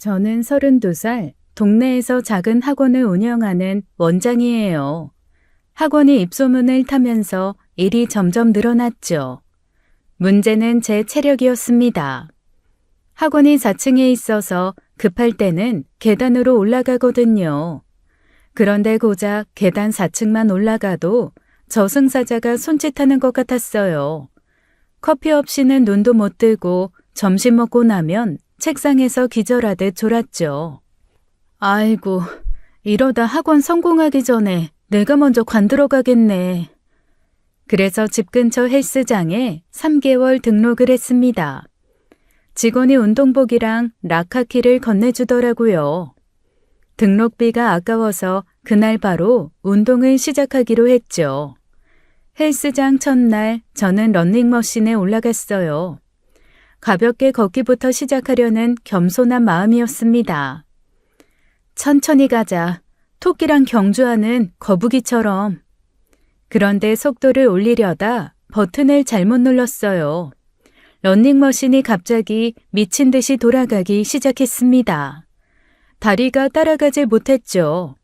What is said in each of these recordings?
저는 32살, 동네에서 작은 학원을 운영하는 원장이에요. 학원이 입소문을 타면서 일이 점점 늘어났죠. 문제는 제 체력이었습니다. 학원이 4층에 있어서 급할 때는 계단으로 올라가거든요. 그런데 고작 계단 4층만 올라가도 저승사자가 손짓하는 것 같았어요. 커피 없이는 눈도 못 뜨고 점심 먹고 나면 책상에서 기절하듯 졸았죠. 아이고, 이러다 학원 성공하기 전에 내가 먼저 관두러 가겠네. 그래서 집 근처 헬스장에 3개월 등록을 했습니다. 직원이 운동복이랑 락카키를 건네주더라고요. 등록비가 아까워서 그날 바로 운동을 시작하기로 했죠. 헬스장 첫날 저는 러닝머신에 올라갔어요. 가볍게 걷기부터 시작하려는 겸손한 마음이었습니다. 천천히 가자. 토끼랑 경주하는 거북이처럼. 그런데 속도를 올리려다 버튼을 잘못 눌렀어요. 러닝머신이 갑자기 미친 듯이 돌아가기 시작했습니다. 다리가 따라가지 못했죠.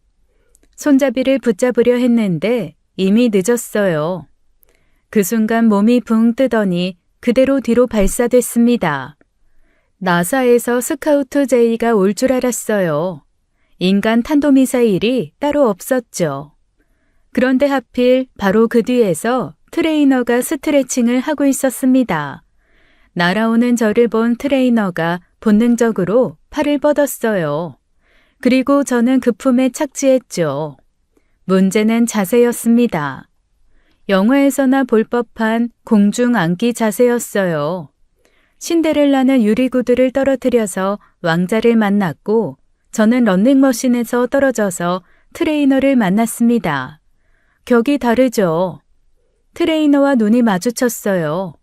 손잡이를 붙잡으려 했는데 이미 늦었어요. 그 순간 몸이 붕 뜨더니 그대로 뒤로 발사됐습니다. 나사에서 스카우트 제의가 올 줄 알았어요. 인간 탄도미사일이 따로 없었죠. 그런데 하필 바로 그 뒤에서 트레이너가 스트레칭을 하고 있었습니다. 날아오는 저를 본 트레이너가 본능적으로 팔을 뻗었어요. 그리고 저는 그 품에 착지했죠. 문제는 자세였습니다. 영화에서나 볼 법한 공중 앉기 자세였어요. 신데렐라는 유리구두를 떨어뜨려서 왕자를 만났고 저는 러닝머신에서 떨어져서 트레이너를 만났습니다. 격이 다르죠. 트레이너와 눈이 마주쳤어요.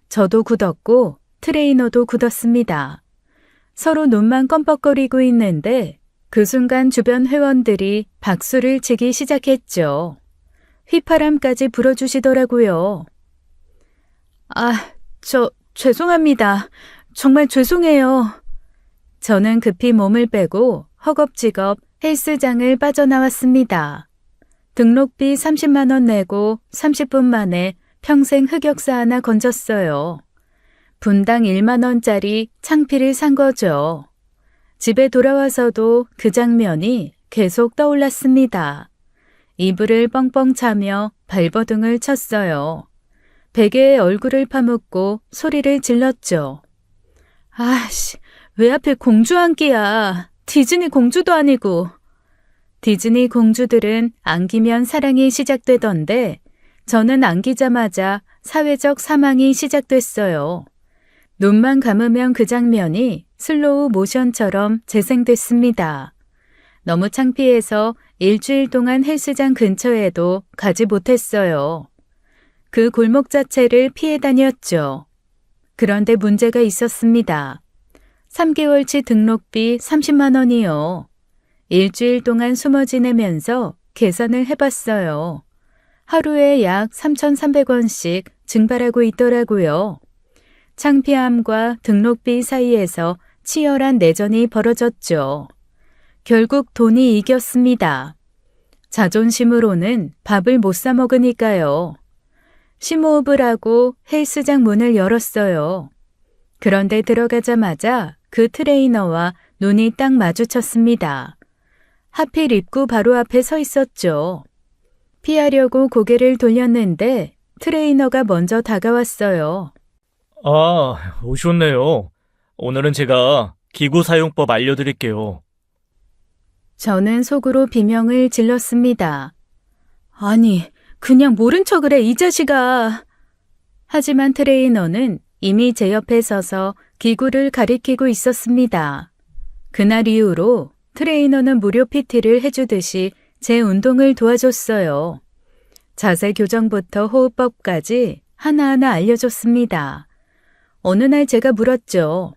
저도 굳었고 트레이너도 굳었습니다. 서로 눈만 껌뻑거리고 있는데 그 순간 주변 회원들이 박수를 치기 시작했죠. 휘파람까지 불어주시더라고요. 죄송합니다. 정말 죄송해요. 저는 급히 몸을 빼고 허겁지겁 헬스장을 빠져나왔습니다. 등록비 30만 원 내고 30분 만에 평생 흑역사 하나 건졌어요. 분당 1만 원짜리 창피를 산 거죠. 집에 돌아와서도 그 장면이 계속 떠올랐습니다. 이불을 뻥뻥 차며 발버둥을 쳤어요. 베개에 얼굴을 파묻고 소리를 질렀죠. 왜 하필 공주 안기야. 디즈니 공주도 아니고. 디즈니 공주들은 안기면 사랑이 시작되던데 저는 안기자마자 사회적 사망이 시작됐어요. 눈만 감으면 그 장면이 슬로우 모션처럼 재생됐습니다. 너무 창피해서 일주일 동안 헬스장 근처에도 가지 못했어요. 그 골목 자체를 피해 다녔죠. 그런데 문제가 있었습니다. 3개월치 등록비 30만 원이요. 일주일 동안 숨어 지내면서 계산을 해봤어요. 하루에 약 3,300원씩 증발하고 있더라고요. 창피함과 등록비 사이에서 치열한 내전이 벌어졌죠. 결국 돈이 이겼습니다. 자존심으로는 밥을 못 사 먹으니까요. 심호흡을 하고 헬스장 문을 열었어요. 그런데 들어가자마자 그 트레이너와 눈이 딱 마주쳤습니다. 하필 입구 바로 앞에 서 있었죠. 피하려고 고개를 돌렸는데 트레이너가 먼저 다가왔어요. 오셨네요. 오늘은 제가 기구 사용법 알려드릴게요. 저는 속으로 비명을 질렀습니다. 아니, 그냥 모른 척을 해, 이 자식아. 하지만 트레이너는 이미 제 옆에 서서 기구를 가리키고 있었습니다. 그날 이후로 트레이너는 무료 PT를 해주듯이 제 운동을 도와줬어요. 자세 교정부터 호흡법까지 하나하나 알려줬습니다. 어느 날 제가 물었죠.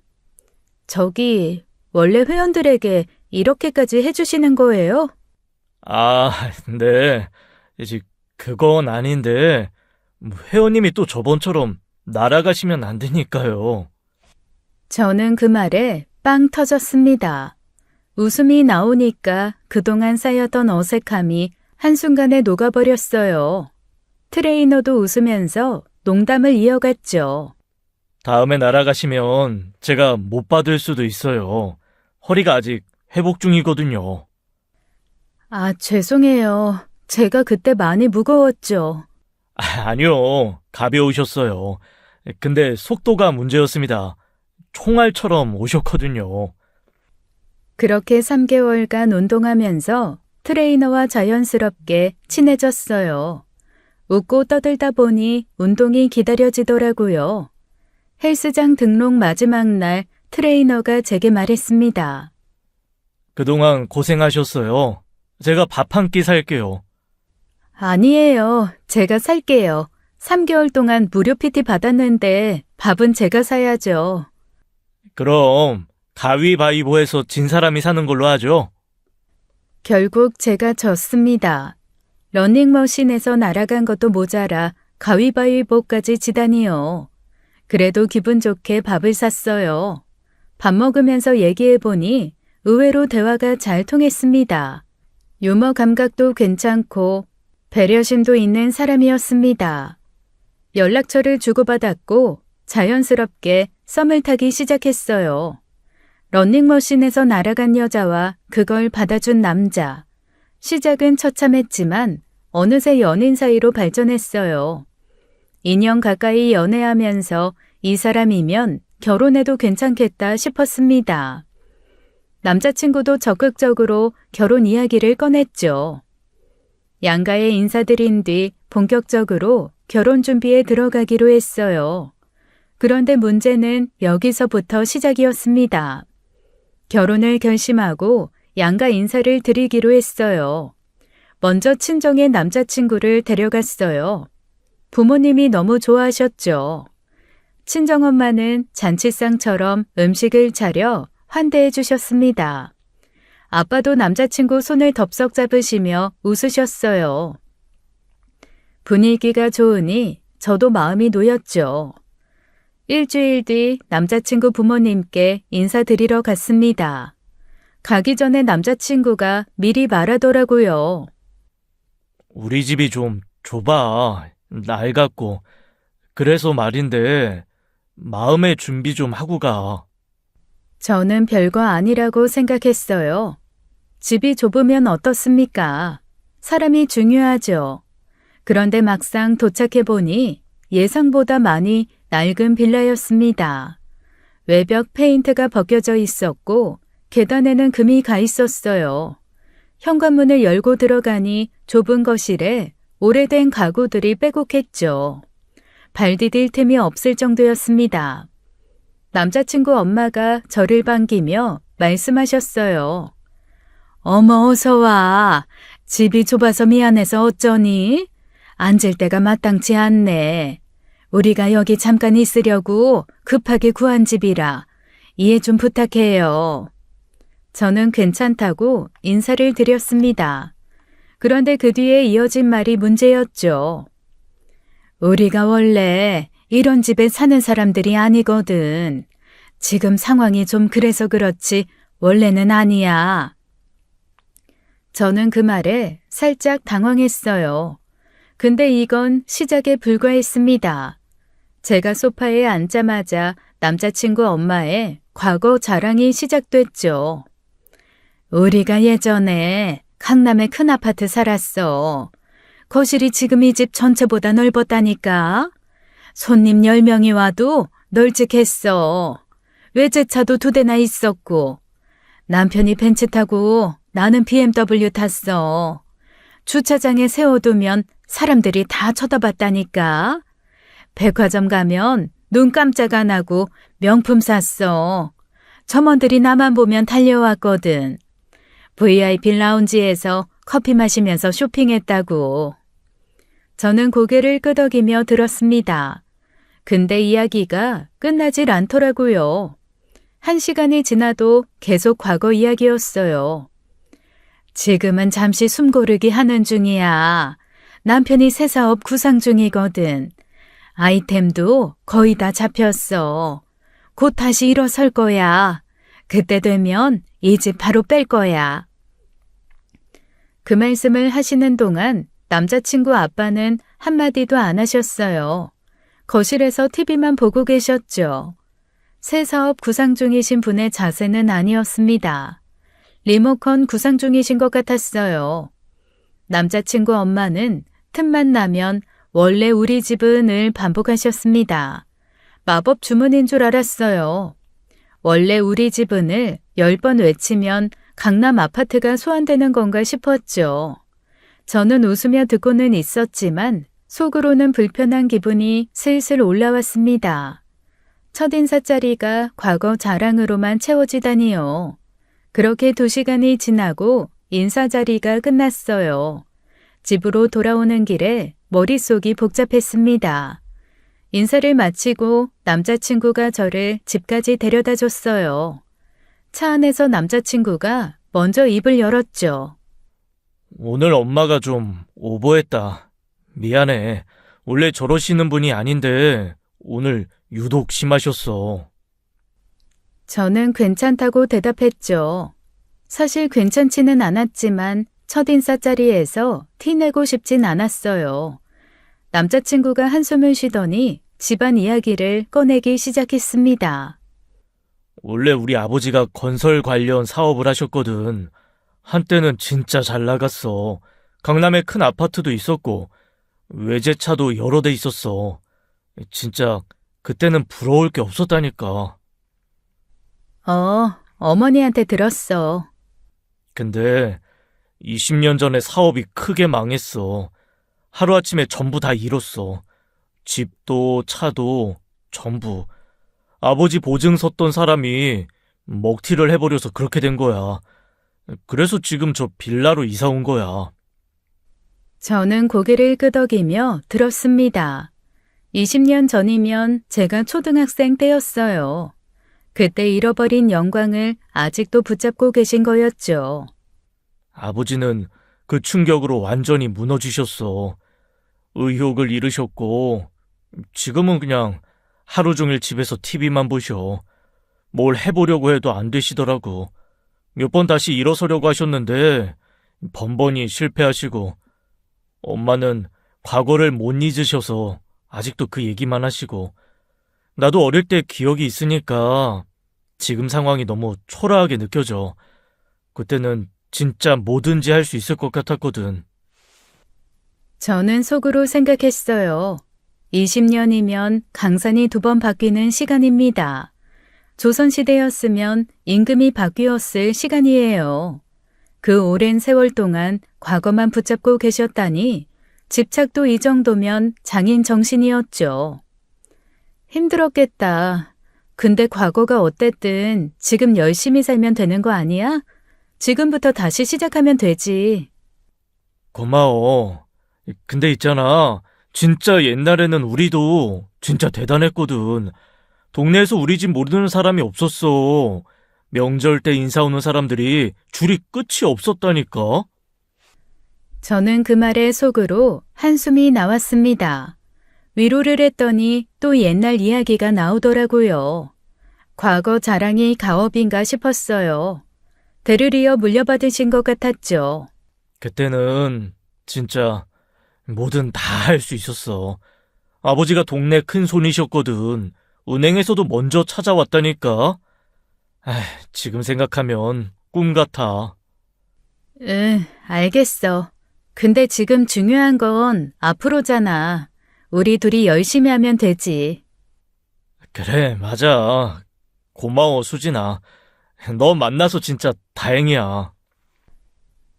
저기, 원래 회원들에게 이렇게까지 해주시는 거예요? 네. 그건 아닌데, 회원님이 또 저번처럼 날아가시면 안 되니까요. 저는 그 말에 빵 터졌습니다. 웃음이 나오니까 그동안 쌓였던 어색함이 한순간에 녹아버렸어요. 트레이너도 웃으면서 농담을 이어갔죠. 다음에 날아가시면 제가 못 받을 수도 있어요. 허리가 아직 회복 중이거든요. 아, 죄송해요. 제가 그때 많이 무거웠죠. 아니요, 가벼우셨어요. 근데 속도가 문제였습니다. 총알처럼 오셨거든요. 그렇게 3개월간 운동하면서 트레이너와 자연스럽게 친해졌어요. 웃고 떠들다 보니 운동이 기다려지더라고요. 헬스장 등록 마지막 날 트레이너가 제게 말했습니다. 그동안 고생하셨어요. 제가 밥 한 끼 살게요. 아니에요. 제가 살게요. 3개월 동안 무료 PT 받았는데 밥은 제가 사야죠. 그럼 가위바위보해서 진 사람이 사는 걸로 하죠. 결국 제가 졌습니다. 러닝머신에서 날아간 것도 모자라 가위바위보까지 지다니요. 그래도 기분 좋게 밥을 샀어요. 밥 먹으면서 얘기해보니 의외로 대화가 잘 통했습니다. 유머 감각도 괜찮고 배려심도 있는 사람이었습니다. 연락처를 주고받았고 자연스럽게 썸을 타기 시작했어요. 러닝머신에서 날아간 여자와 그걸 받아준 남자. 시작은 처참했지만 어느새 연인 사이로 발전했어요. 2년 가까이 연애하면서 이 사람이면 결혼해도 괜찮겠다 싶었습니다. 남자친구도 적극적으로 결혼 이야기를 꺼냈죠. 양가에 인사드린 뒤 본격적으로 결혼 준비에 들어가기로 했어요. 그런데 문제는 여기서부터 시작이었습니다. 결혼을 결심하고 양가 인사를 드리기로 했어요. 먼저 친정에 남자친구를 데려갔어요. 부모님이 너무 좋아하셨죠. 친정엄마는 잔치상처럼 음식을 차려 환대해 주셨습니다. 아빠도 남자친구 손을 덥석 잡으시며 웃으셨어요. 분위기가 좋으니 저도 마음이 놓였죠. 일주일 뒤 남자친구 부모님께 인사드리러 갔습니다. 가기 전에 남자친구가 미리 말하더라고요. 우리 집이 좀 좁아. 낡았고. 그래서 말인데 마음의 준비 좀 하고 가. 저는 별거 아니라고 생각했어요. 집이 좁으면 어떻습니까? 사람이 중요하죠. 그런데 막상 도착해보니 예상보다 많이 낡은 빌라였습니다. 외벽 페인트가 벗겨져 있었고 계단에는 금이 가 있었어요. 현관문을 열고 들어가니 좁은 거실에 오래된 가구들이 빼곡했죠. 발 디딜 틈이 없을 정도였습니다. 남자친구 엄마가 저를 반기며 말씀하셨어요. 어머, 어서 와. 집이 좁아서 미안해서 어쩌니? 앉을 데가 마땅치 않네. 우리가 여기 잠깐 있으려고 급하게 구한 집이라 이해 좀 부탁해요. 저는 괜찮다고 인사를 드렸습니다. 그런데 그 뒤에 이어진 말이 문제였죠. 우리가 원래 이런 집에 사는 사람들이 아니거든. 지금 상황이 좀 그래서 그렇지 원래는 아니야. 저는 그 말에 살짝 당황했어요. 근데 이건 시작에 불과했습니다. 제가 소파에 앉자마자 남자친구 엄마의 과거 자랑이 시작됐죠. 우리가 예전에 강남에 큰 아파트 살았어. 거실이 지금 이 집 전체보다 넓었다니까. 손님 10명이 와도 널찍했어. 외제차도 2대나 있었고. 남편이 벤츠 타고 나는 BMW 탔어. 주차장에 세워두면 사람들이 다 쳐다봤다니까. 백화점 가면 눈 깜짝 안 하고 명품 샀어. 점원들이 나만 보면 달려왔거든. VIP 라운지에서 커피 마시면서 쇼핑했다고. 저는 고개를 끄덕이며 들었습니다. 근데 이야기가 끝나질 않더라고요. 1시간이 지나도 계속 과거 이야기였어요. 지금은 잠시 숨 고르기 하는 중이야. 남편이 새 사업 구상 중이거든. 아이템도 거의 다 잡혔어. 곧 다시 일어설 거야. 그때 되면 이 집 바로 뺄 거야. 그 말씀을 하시는 동안 남자친구 아빠는 한마디도 안 하셨어요. 거실에서 TV만 보고 계셨죠. 새 사업 구상 중이신 분의 자세는 아니었습니다. 리모컨 구상 중이신 것 같았어요. 남자친구 엄마는 틈만 나면 원래 우리 집은을 반복하셨습니다. 마법 주문인 줄 알았어요. 원래 우리 집은을 10번 외치면 강남 아파트가 소환되는 건가 싶었죠. 저는 웃으며 듣고는 있었지만 속으로는 불편한 기분이 슬슬 올라왔습니다. 첫인사짜리가 과거 자랑으로만 채워지다니요. 그렇게 2시간이 지나고 인사자리가 끝났어요. 집으로 돌아오는 길에 머릿속이 복잡했습니다. 인사를 마치고 남자친구가 저를 집까지 데려다 줬어요. 차 안에서 남자친구가 먼저 입을 열었죠. 오늘 엄마가 좀 오버했다. 미안해. 원래 저러시는 분이 아닌데 오늘 유독 심하셨어. 저는 괜찮다고 대답했죠. 사실 괜찮지는 않았지만 첫인사 자리에서 티내고 싶진 않았어요. 남자친구가 한숨을 쉬더니 집안 이야기를 꺼내기 시작했습니다. 원래 우리 아버지가 건설 관련 사업을 하셨거든. 한때는 진짜 잘 나갔어. 강남에 큰 아파트도 있었고 외제차도 여러 대 있었어. 진짜 그때는 부러울 게 없었다니까. 어머니한테 들었어. 근데 20년 전에 사업이 크게 망했어. 하루아침에 전부 다 잃었어. 집도 차도 전부. 아버지 보증 섰던 사람이 먹튀를 해버려서 그렇게 된 거야. 그래서 지금 저 빌라로 이사 온 거야. 저는 고개를 끄덕이며 들었습니다. 20년 전이면 제가 초등학생 때였어요. 그때 잃어버린 영광을 아직도 붙잡고 계신 거였죠. 아버지는 그 충격으로 완전히 무너지셨어. 의욕을 잃으셨고 지금은 그냥 하루 종일 집에서 TV만 보셔. 뭘 해보려고 해도 안 되시더라고. 몇 번 다시 일어서려고 하셨는데 번번이 실패하시고 엄마는 과거를 못 잊으셔서 아직도 그 얘기만 하시고 나도 어릴 때 기억이 있으니까 지금 상황이 너무 초라하게 느껴져. 그때는 진짜 뭐든지 할 수 있을 것 같았거든. 저는 속으로 생각했어요. 20년이면 강산이 2번 바뀌는 시간입니다. 조선시대였으면 임금이 바뀌었을 시간이에요. 그 오랜 세월 동안 과거만 붙잡고 계셨다니 집착도 이 정도면 장인 정신이었죠. 힘들었겠다. 근데 과거가 어땠든 지금 열심히 살면 되는 거 아니야? 지금부터 다시 시작하면 되지. 고마워. 근데 있잖아. 진짜 옛날에는 우리도 진짜 대단했거든. 동네에서 우리 집 모르는 사람이 없었어. 명절 때 인사 오는 사람들이 줄이 끝이 없었다니까. 저는 그 말에 속으로 한숨이 나왔습니다. 위로를 했더니 또 옛날 이야기가 나오더라고요. 과거 자랑이 가업인가 싶었어요. 대를 이어 물려받으신 것 같았죠. 그때는 진짜 뭐든 다 할 수 있었어. 아버지가 동네 큰 손이셨거든. 은행에서도 먼저 찾아왔다니까. 지금 생각하면 꿈 같아. 응, 알겠어. 근데 지금 중요한 건 앞으로잖아. 우리 둘이 열심히 하면 되지. 그래, 맞아. 고마워, 수진아. 너 만나서 진짜 다행이야.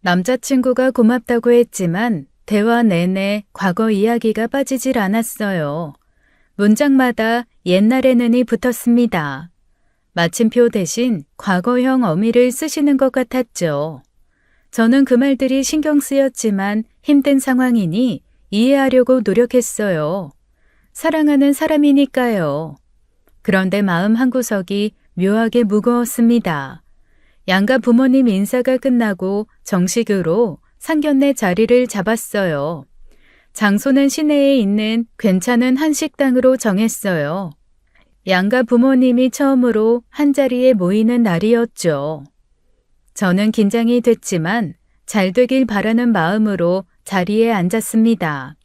남자친구가 고맙다고 했지만 대화 내내 과거 이야기가 빠지질 않았어요. 문장마다 옛날에는이 붙었습니다. 마침표 대신 과거형 어미를 쓰시는 것 같았죠. 저는 그 말들이 신경 쓰였지만 힘든 상황이니 이해하려고 노력했어요. 사랑하는 사람이니까요. 그런데 마음 한구석이 묘하게 무거웠습니다. 양가 부모님 인사가 끝나고 정식으로 상견례 자리를 잡았어요. 장소는 시내에 있는 괜찮은 한식당으로 정했어요. 양가 부모님이 처음으로 한자리에 모이는 날이었죠. 저는 긴장이 됐지만 잘 되길 바라는 마음으로 자리에 앉았습니다.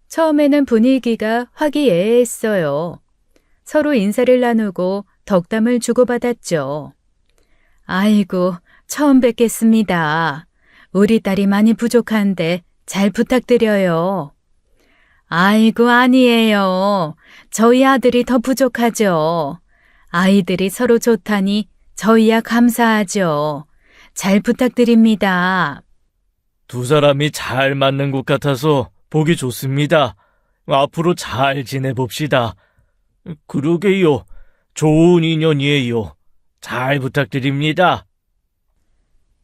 처음에는 분위기가 화기애애했어요. 서로 인사를 나누고 덕담을 주고받았죠. 아이고, 처음 뵙겠습니다. 우리 딸이 많이 부족한데 잘 부탁드려요. 아이고, 아니에요. 저희 아들이 더 부족하죠. 아이들이 서로 좋다니 저희야 감사하죠. 잘 부탁드립니다. 두 사람이 잘 맞는 것 같아서 보기 좋습니다. 앞으로 잘 지내봅시다. 그러게요. 좋은 인연이에요. 잘 부탁드립니다.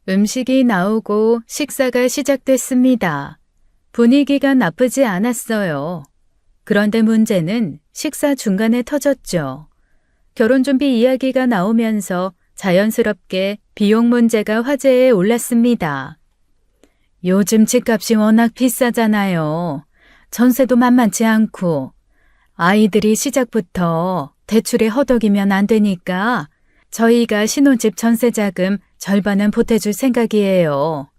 음식이 나오고 식사가 시작됐습니다. 분위기가 나쁘지 않았어요. 그런데 문제는 식사 중간에 터졌죠. 결혼 준비 이야기가 나오면서 자연스럽게 비용 문제가 화제에 올랐습니다. 요즘 집값이 워낙 비싸잖아요. 전세도 만만치 않고 아이들이 시작부터 대출에 허덕이면 안 되니까 저희가 신혼집 전세자금 절반은 보태줄 생각이에요.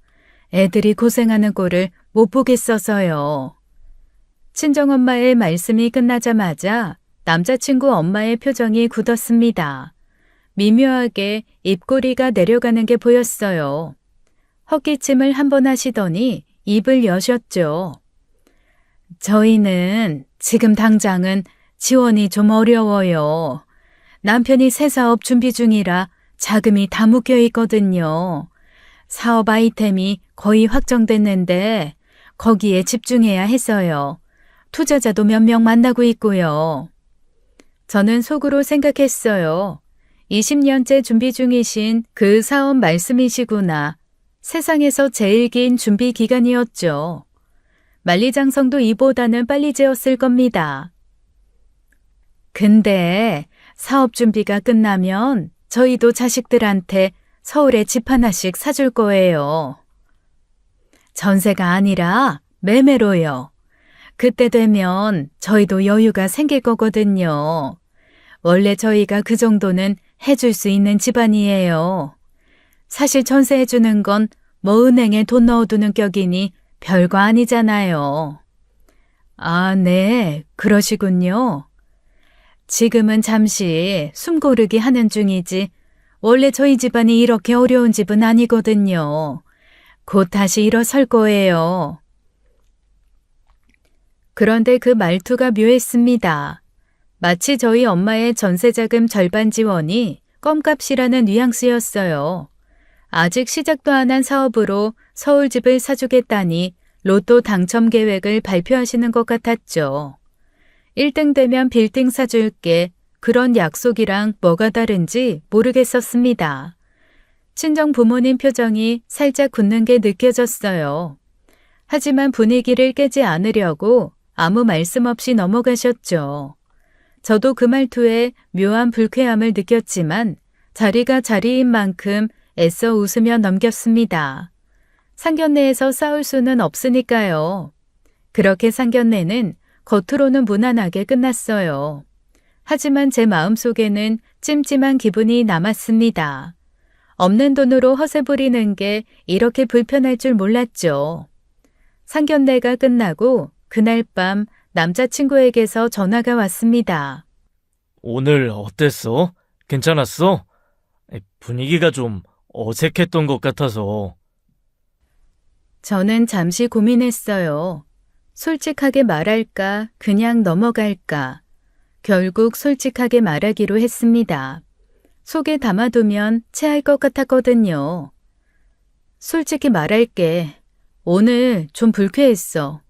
애들이 고생하는 꼴을 못 보겠어서요. 친정엄마의 말씀이 끝나자마자 남자친구 엄마의 표정이 굳었습니다. 미묘하게 입꼬리가 내려가는 게 보였어요. 헛기침을 한번 하시더니 입을 여셨죠. 저희는 지금 당장은 지원이 좀 어려워요. 남편이 새 사업 준비 중이라 자금이 다 묶여 있거든요. 사업 아이템이 거의 확정됐는데 거기에 집중해야 해서요. 투자자도 몇 명 만나고 있고요. 저는 속으로 생각했어요. 20년째 준비 중이신 그 사업 말씀이시구나. 세상에서 제일 긴 준비 기간이었죠. 만리장성도 이보다는 빨리 지었을 겁니다. 근데 사업 준비가 끝나면 저희도 자식들한테 서울에 집 하나씩 사줄 거예요. 전세가 아니라 매매로요. 그때 되면 저희도 여유가 생길 거거든요. 원래 저희가 그 정도는 해줄 수 있는 집안이에요. 사실 전세해주는 건 뭐 은행에 돈 넣어두는 격이니 별거 아니잖아요. 아, 네, 그러시군요. 지금은 잠시 숨 고르기 하는 중이지 원래 저희 집안이 이렇게 어려운 집은 아니거든요. 곧 다시 일어설 거예요. 그런데 그 말투가 묘했습니다. 마치 저희 엄마의 전세자금 절반 지원이 껌값이라는 뉘앙스였어요. 아직 시작도 안 한 사업으로 서울집을 사주겠다니 로또 당첨 계획을 발표하시는 것 같았죠. 1등 되면 빌딩 사줄게. 그런 약속이랑 뭐가 다른지 모르겠었습니다. 친정 부모님 표정이 살짝 굳는 게 느껴졌어요. 하지만 분위기를 깨지 않으려고 아무 말씀 없이 넘어가셨죠. 저도 그 말투에 묘한 불쾌함을 느꼈지만 자리가 자리인 만큼 애써 웃으며 넘겼습니다. 상견례에서 싸울 수는 없으니까요. 그렇게 상견례는 겉으로는 무난하게 끝났어요. 하지만 제 마음속에는 찜찜한 기분이 남았습니다. 없는 돈으로 허세 부리는 게 이렇게 불편할 줄 몰랐죠. 상견례가 끝나고 그날 밤 남자친구에게서 전화가 왔습니다. 오늘 어땠어? 괜찮았어? 분위기가 좀 어색했던 것 같아서. 저는 잠시 고민했어요. 솔직하게 말할까, 그냥 넘어갈까. 결국 솔직하게 말하기로 했습니다. 속에 담아두면 체할 것 같았거든요. 솔직히 말할게. 오늘 좀 불쾌했어.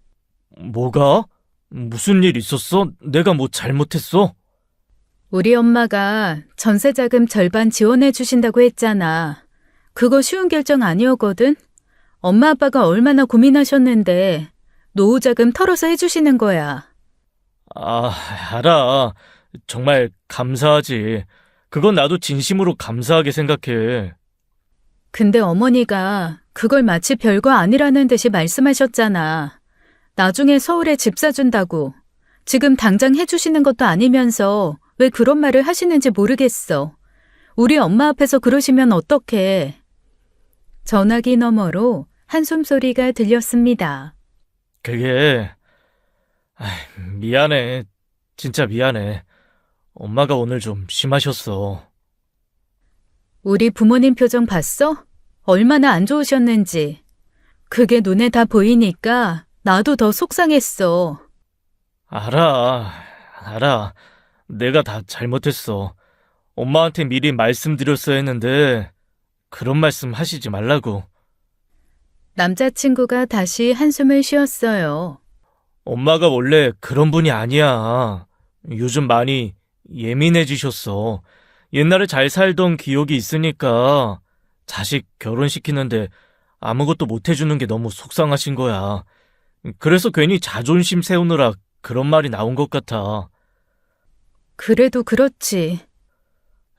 뭐가? 무슨 일 있었어? 내가 뭐 잘못했어? 우리 엄마가 전세자금 절반 지원해 주신다고 했잖아. 그거 쉬운 결정 아니었거든? 엄마 아빠가 얼마나 고민하셨는데 노후자금 털어서 해주시는 거야. 아, 알아. 정말 감사하지. 그건 나도 진심으로 감사하게 생각해. 근데 어머니가 그걸 마치 별거 아니라는 듯이 말씀하셨잖아. 나중에 서울에 집 사준다고. 지금 당장 해주시는 것도 아니면서 왜 그런 말을 하시는지 모르겠어. 우리 엄마 앞에서 그러시면 어떡해. 전화기 너머로 한숨 소리가 들렸습니다. 그게, 미안해. 진짜 미안해. 엄마가 오늘 좀 심하셨어. 우리 부모님 표정 봤어? 얼마나 안 좋으셨는지. 그게 눈에 다 보이니까 나도 더 속상했어. 알아. 내가 다 잘못했어. 엄마한테 미리 말씀드렸어야 했는데, 그런 말씀 하시지 말라고. 남자친구가 다시 한숨을 쉬었어요. 엄마가 원래 그런 분이 아니야. 요즘 많이 예민해지셨어. 옛날에 잘 살던 기억이 있으니까 자식 결혼시키는데 아무것도 못 해주는 게 너무 속상하신 거야. 그래서 괜히 자존심 세우느라 그런 말이 나온 것 같아. 그래도 그렇지.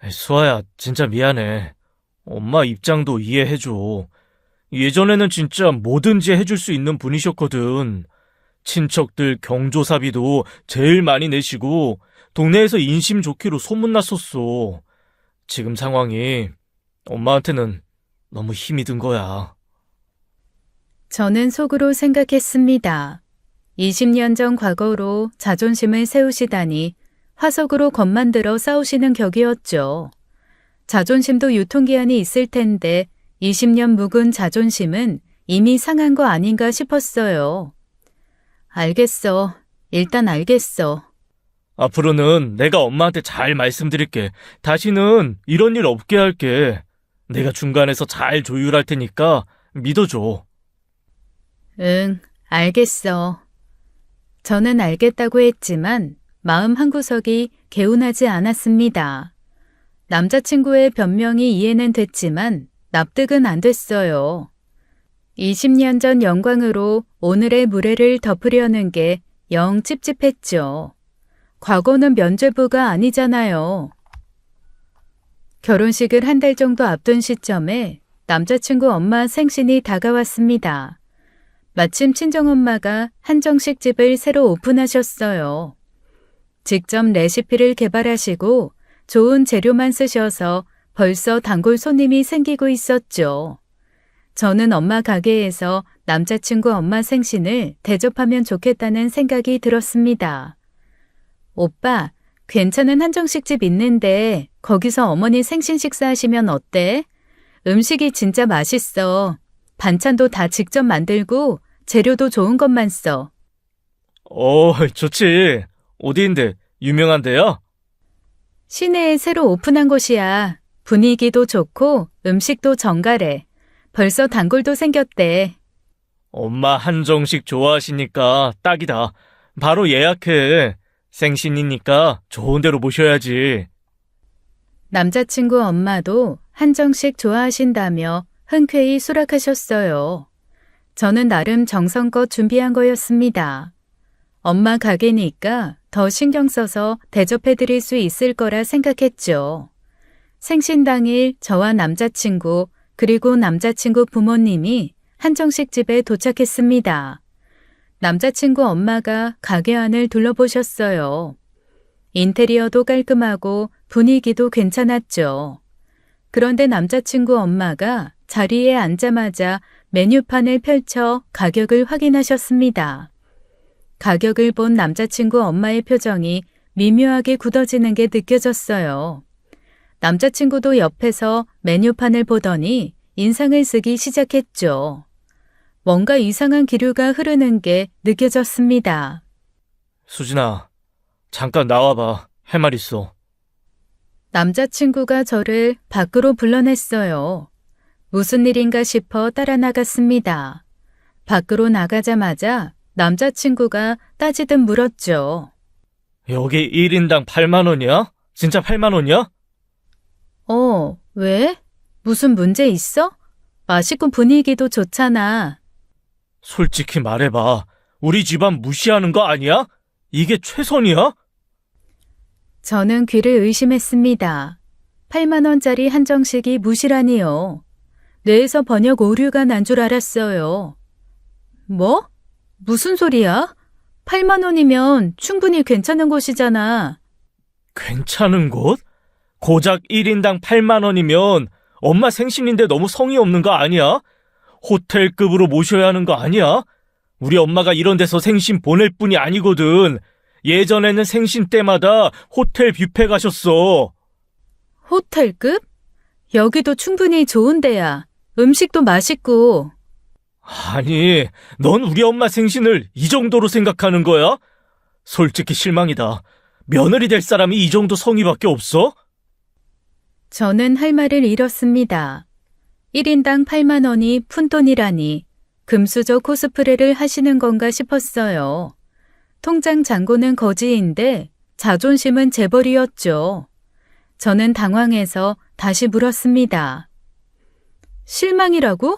수아야, 진짜 미안해. 엄마 입장도 이해해줘. 예전에는 진짜 뭐든지 해줄 수 있는 분이셨거든. 친척들 경조사비도 제일 많이 내시고 동네에서 인심 좋기로 소문났었어. 지금 상황이 엄마한테는 너무 힘이 든 거야. 저는 속으로 생각했습니다. 20년 전 과거로 자존심을 세우시다니 화석으로 겁만 들어 싸우시는 격이었죠. 자존심도 유통기한이 있을 텐데 20년 묵은 자존심은 이미 상한 거 아닌가 싶었어요. 알겠어. 일단 알겠어. 앞으로는 내가 엄마한테 잘 말씀드릴게. 다시는 이런 일 없게 할게. 내가 중간에서 잘 조율할 테니까 믿어줘. 응, 알겠어. 저는 알겠다고 했지만 마음 한구석이 개운하지 않았습니다. 남자친구의 변명이 이해는 됐지만 납득은 안 됐어요. 20년 전 영광으로 오늘의 무례를 덮으려는 게 영 찝찝했죠. 과거는 면죄부가 아니잖아요. 결혼식을 한 달 정도 앞둔 시점에 남자친구 엄마 생신이 다가왔습니다. 마침 친정엄마가 한정식 집을 새로 오픈하셨어요. 직접 레시피를 개발하시고 좋은 재료만 쓰셔서 벌써 단골 손님이 생기고 있었죠. 저는 엄마 가게에서 남자친구 엄마 생신을 대접하면 좋겠다는 생각이 들었습니다. 오빠, 괜찮은 한정식집 있는데 거기서 어머니 생신 식사하시면 어때? 음식이 진짜 맛있어. 반찬도 다 직접 만들고 재료도 좋은 것만 써. 좋지. 어디인데? 유명한 데야? 시내에 새로 오픈한 곳이야. 분위기도 좋고 음식도 정갈해. 벌써 단골도 생겼대. 엄마 한정식 좋아하시니까 딱이다. 바로 예약해. 생신이니까 좋은 데로 모셔야지. 남자친구 엄마도 한정식 좋아하신다며 흔쾌히 수락하셨어요. 저는 나름 정성껏 준비한 거였습니다. 엄마 가게니까 더 신경 써서 대접해드릴 수 있을 거라 생각했죠. 생신 당일 저와 남자친구 그리고 남자친구 부모님이 한정식 집에 도착했습니다. 남자친구 엄마가 가게 안을 둘러보셨어요. 인테리어도 깔끔하고 분위기도 괜찮았죠. 그런데 남자친구 엄마가 자리에 앉자마자 메뉴판을 펼쳐 가격을 확인하셨습니다. 가격을 본 남자친구 엄마의 표정이 미묘하게 굳어지는 게 느껴졌어요. 남자친구도 옆에서 메뉴판을 보더니 인상을 쓰기 시작했죠. 뭔가 이상한 기류가 흐르는 게 느껴졌습니다. 수진아, 잠깐 나와봐. 할 말 있어. 남자친구가 저를 밖으로 불러냈어요. 무슨 일인가 싶어 따라 나갔습니다. 밖으로 나가자마자 남자친구가 따지듯 물었죠. 여기 1인당 8만 원이야? 진짜 8만 원이야? 왜? 무슨 문제 있어? 맛있고 분위기도 좋잖아. 솔직히 말해봐. 우리 집안 무시하는 거 아니야? 이게 최선이야? 저는 귀를 의심했습니다. 8만 원짜리 한정식이 무시라니요. 뇌에서 번역 오류가 난 줄 알았어요. 뭐? 무슨 소리야? 8만 원이면 충분히 괜찮은 곳이잖아. 괜찮은 곳? 고작 1인당 8만 원이면 엄마 생신인데 너무 성의 없는 거 아니야? 호텔급으로 모셔야 하는 거 아니야? 우리 엄마가 이런 데서 생신 보낼 뿐이 아니거든. 예전에는 생신 때마다 호텔 뷔페 가셨어. 호텔급? 여기도 충분히 좋은 데야. 음식도 맛있고. 아니, 넌 우리 엄마 생신을 이 정도로 생각하는 거야? 솔직히 실망이다. 며느리 될 사람이 이 정도 성의밖에 없어? 저는 할 말을 잃었습니다. 1인당 8만 원이 푼돈이라니 금수저 코스프레를 하시는 건가 싶었어요. 통장 잔고는 거지인데 자존심은 재벌이었죠. 저는 당황해서 다시 물었습니다. 실망이라고?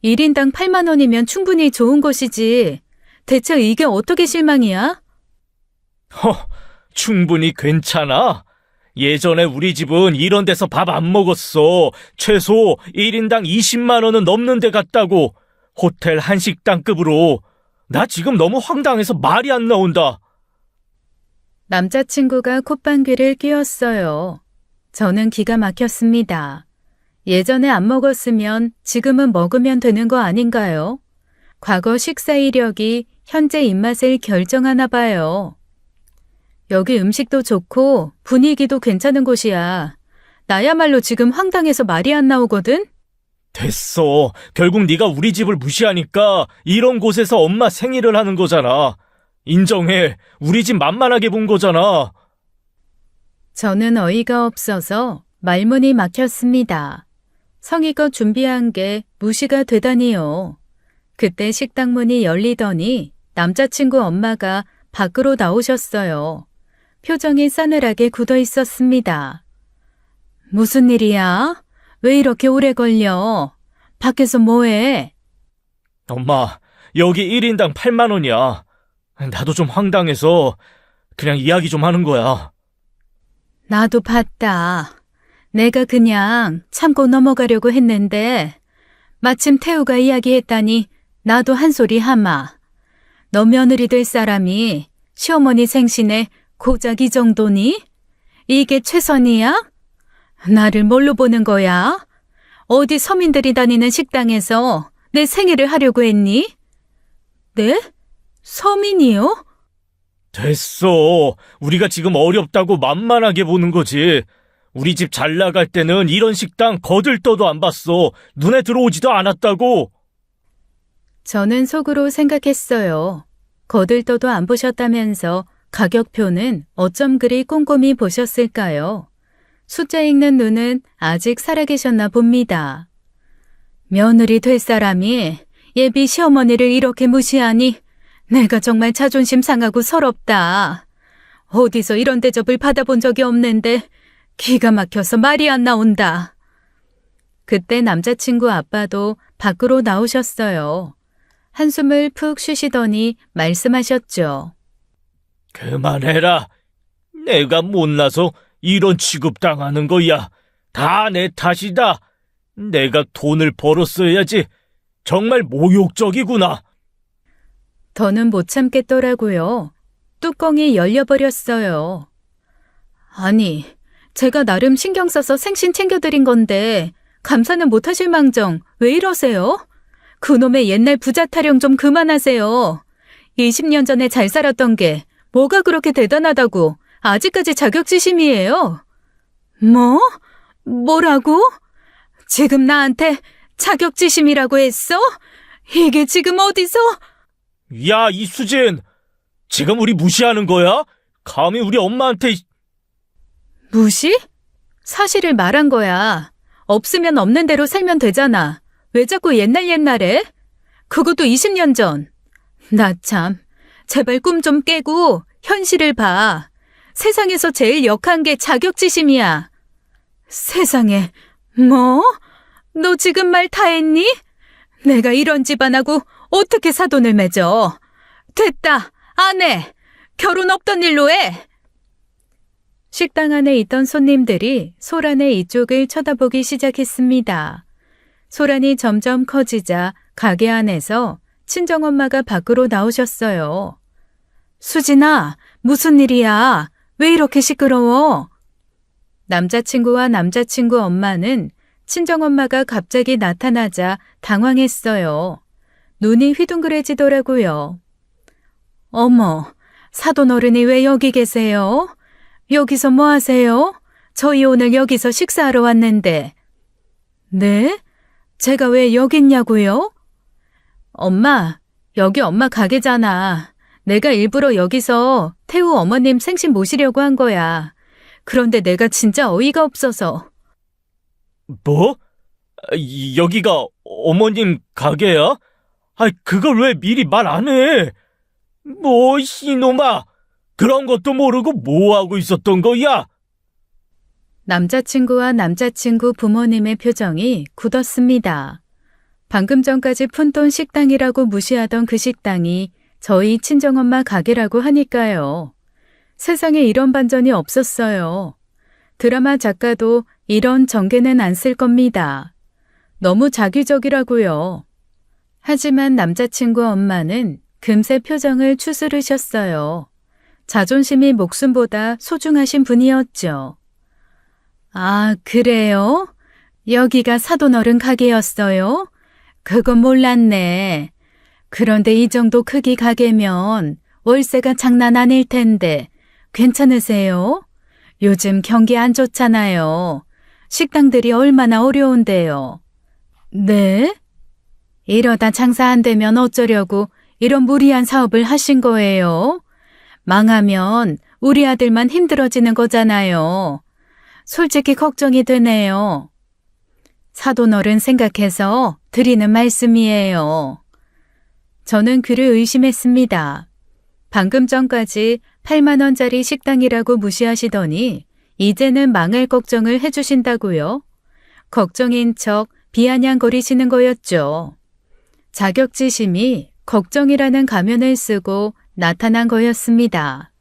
1인당 8만 원이면 충분히 좋은 것이지. 대체 이게 어떻게 실망이야? 충분히 괜찮아. 예전에 우리 집은 이런 데서 밥 안 먹었어. 최소 1인당 20만 원은 넘는 데 갔다고. 호텔 한식당급으로. 나 지금 너무 황당해서 말이 안 나온다. 남자친구가 콧방귀를 뀌었어요. 저는 기가 막혔습니다. 예전에 안 먹었으면 지금은 먹으면 되는 거 아닌가요? 과거 식사 이력이 현재 입맛을 결정하나 봐요. 여기 음식도 좋고 분위기도 괜찮은 곳이야. 나야말로 지금 황당해서 말이 안 나오거든? 됐어. 결국 네가 우리 집을 무시하니까 이런 곳에서 엄마 생일을 하는 거잖아. 인정해. 우리 집 만만하게 본 거잖아. 저는 어이가 없어서 말문이 막혔습니다. 성의껏 준비한 게 무시가 되다니요. 그때 식당 문이 열리더니 남자친구 엄마가 밖으로 나오셨어요. 표정이 싸늘하게 굳어 있었습니다. 무슨 일이야? 왜 이렇게 오래 걸려? 밖에서 뭐해? 엄마, 여기 1인당 8만 원이야. 나도 좀 황당해서 그냥 이야기 좀 하는 거야. 나도 봤다. 내가 그냥 참고 넘어가려고 했는데 마침 태우가 이야기했다니 나도 한 소리 하마. 너 며느리 될 사람이 시어머니 생신에 고작 이 정도니? 이게 최선이야? 나를 뭘로 보는 거야? 어디 서민들이 다니는 식당에서 내 생일을 하려고 했니? 네? 서민이요? 됐어. 우리가 지금 어렵다고 만만하게 보는 거지. 우리 집 잘 나갈 때는 이런 식당 거들떠도 안 봤어. 눈에 들어오지도 않았다고. 저는 속으로 생각했어요. 거들떠도 안 보셨다면서 가격표는 어쩜 그리 꼼꼼히 보셨을까요? 숫자 읽는 눈은 아직 살아계셨나 봅니다. 며느리 될 사람이 예비 시어머니를 이렇게 무시하니 내가 정말 자존심 상하고 서럽다. 어디서 이런 대접을 받아본 적이 없는데 기가 막혀서 말이 안 나온다. 그때 남자친구 아빠도 밖으로 나오셨어요. 한숨을 푹 쉬시더니 말씀하셨죠. 그만해라. 내가 못나서 이런 취급당하는 거야. 다 내 탓이다. 내가 돈을 벌었어야지. 정말 모욕적이구나. 더는 못 참겠더라고요. 뚜껑이 열려버렸어요. 아니, 제가 나름 신경 써서 생신 챙겨드린 건데 감사는 못하실 망정 왜 이러세요? 그놈의 옛날 부자 타령 좀 그만하세요. 20년 전에 잘 살았던 게 뭐가 그렇게 대단하다고 아직까지 자격지심이에요? 뭐? 뭐라고? 지금 나한테 자격지심이라고 했어? 이게 지금 어디서? 야, 이수진. 지금 우리 무시하는 거야? 감히 우리 엄마한테... 무시? 사실을 말한 거야. 없으면 없는 대로 살면 되잖아. 왜 자꾸 옛날에? 그것도 20년 전. 나 참, 제발 꿈 좀 깨고 현실을 봐. 세상에서 제일 역한 게 자격지심이야. 세상에, 뭐? 너 지금 말 다 했니? 내가 이런 집안하고 어떻게 사돈을 맺어? 됐다, 안 해. 결혼 없던 일로 해. 식당 안에 있던 손님들이 소란의 이쪽을 쳐다보기 시작했습니다. 소란이 점점 커지자 가게 안에서 친정엄마가 밖으로 나오셨어요. 수진아, 무슨 일이야? 왜 이렇게 시끄러워? 남자친구와 남자친구 엄마는 친정엄마가 갑자기 나타나자 당황했어요. 눈이 휘둥그레지더라고요. 어머, 사돈어른이 왜 여기 계세요? 여기서 뭐 하세요? 저희 오늘 여기서 식사하러 왔는데. 네? 제가 왜 여기 있냐고요? 엄마, 여기 엄마 가게잖아. 내가 일부러 여기서 태우 어머님 생신 모시려고 한 거야. 그런데 내가 진짜 어이가 없어서. 뭐? 여기가 어머님 가게야? 그걸 왜 미리 말 안 해? 뭐, 이놈아! 그런 것도 모르고 뭐 하고 있었던 거야? 남자친구와 남자친구 부모님의 표정이 굳었습니다. 방금 전까지 푼돈 식당이라고 무시하던 그 식당이 저희 친정엄마 가게라고 하니까요. 세상에 이런 반전이 없었어요. 드라마 작가도 이런 전개는 안 쓸 겁니다. 너무 자기적이라고요. 하지만 남자친구 엄마는 금세 표정을 추스르셨어요. 자존심이 목숨보다 소중하신 분이었죠. 아, 그래요? 여기가 사돈어른 가게였어요? 그건 몰랐네. 그런데 이 정도 크기 가게면 월세가 장난 아닐 텐데 괜찮으세요? 요즘 경기 안 좋잖아요. 식당들이 얼마나 어려운데요. 네? 이러다 장사 안 되면 어쩌려고 이런 무리한 사업을 하신 거예요? 망하면 우리 아들만 힘들어지는 거잖아요. 솔직히 걱정이 되네요. 사돈어른 생각해서 드리는 말씀이에요. 저는 그를 의심했습니다. 방금 전까지 8만 원짜리 식당이라고 무시하시더니 이제는 망할 걱정을 해주신다고요? 걱정인 척 비아냥거리시는 거였죠. 자격지심이 걱정이라는 가면을 쓰고 나타난 거였습니다.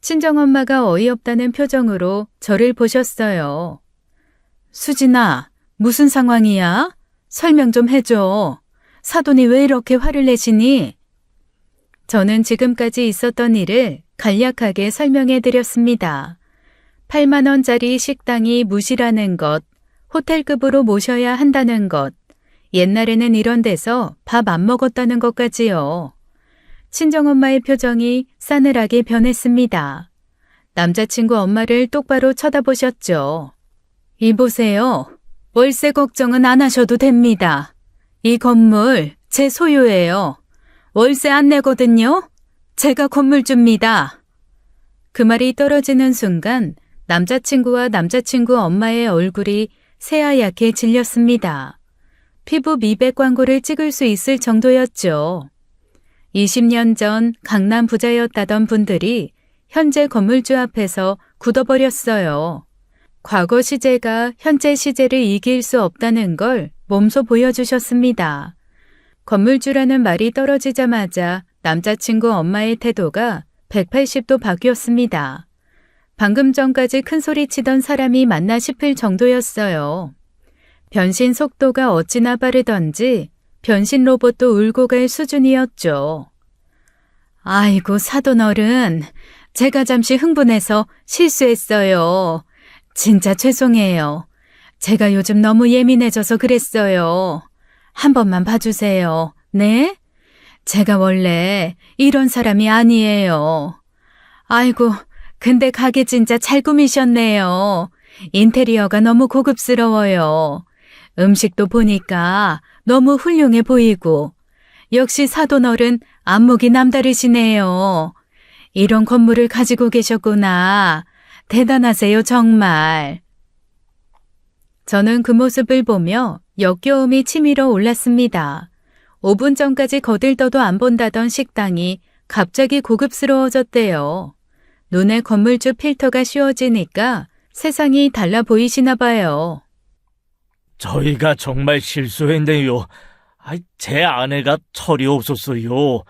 친정엄마가 어이없다는 표정으로 저를 보셨어요. 수진아, 무슨 상황이야? 설명 좀 해줘. 사돈이 왜 이렇게 화를 내시니? 저는 지금까지 있었던 일을 간략하게 설명해 드렸습니다. 8만 원짜리 식당이 무시라는 것, 호텔급으로 모셔야 한다는 것, 옛날에는 이런 데서 밥 안 먹었다는 것까지요. 친정엄마의 표정이 싸늘하게 변했습니다. 남자친구 엄마를 똑바로 쳐다보셨죠. 이보세요. 월세 걱정은 안 하셔도 됩니다. 이 건물 제 소유예요. 월세 안 내거든요. 제가 건물주입니다. 그 말이 떨어지는 순간 남자친구와 남자친구 엄마의 얼굴이 새하얗게 질렸습니다. 피부 미백 광고를 찍을 수 있을 정도였죠. 20년 전 강남 부자였다던 분들이 현재 건물주 앞에서 굳어버렸어요. 과거 시제가 현재 시제를 이길 수 없다는 걸 몸소 보여주셨습니다. 건물주라는 말이 떨어지자마자 남자친구 엄마의 태도가 180도 바뀌었습니다. 방금 전까지 큰 소리 치던 사람이 맞나 싶을 정도였어요. 변신 속도가 어찌나 빠르던지 변신 로봇도 울고 갈 수준이었죠. 아이고 사돈어른, 제가 잠시 흥분해서 실수했어요. 진짜 죄송해요. 제가 요즘 너무 예민해져서 그랬어요. 한 번만 봐주세요. 네? 제가 원래 이런 사람이 아니에요. 아이고, 근데 가게 진짜 잘 꾸미셨네요. 인테리어가 너무 고급스러워요. 음식도 보니까 너무 훌륭해 보이고 역시 사돈어른 안목이 남다르시네요. 이런 건물을 가지고 계셨구나. 대단하세요 정말. 저는 그 모습을 보며 역겨움이 치밀어 올랐습니다. 5분 전까지 거들떠도 안 본다던 식당이 갑자기 고급스러워졌대요. 눈에 건물주 필터가 씌워지니까 세상이 달라 보이시나 봐요. 저희가 정말 실수했네요. 제 아내가 철이 없었어요.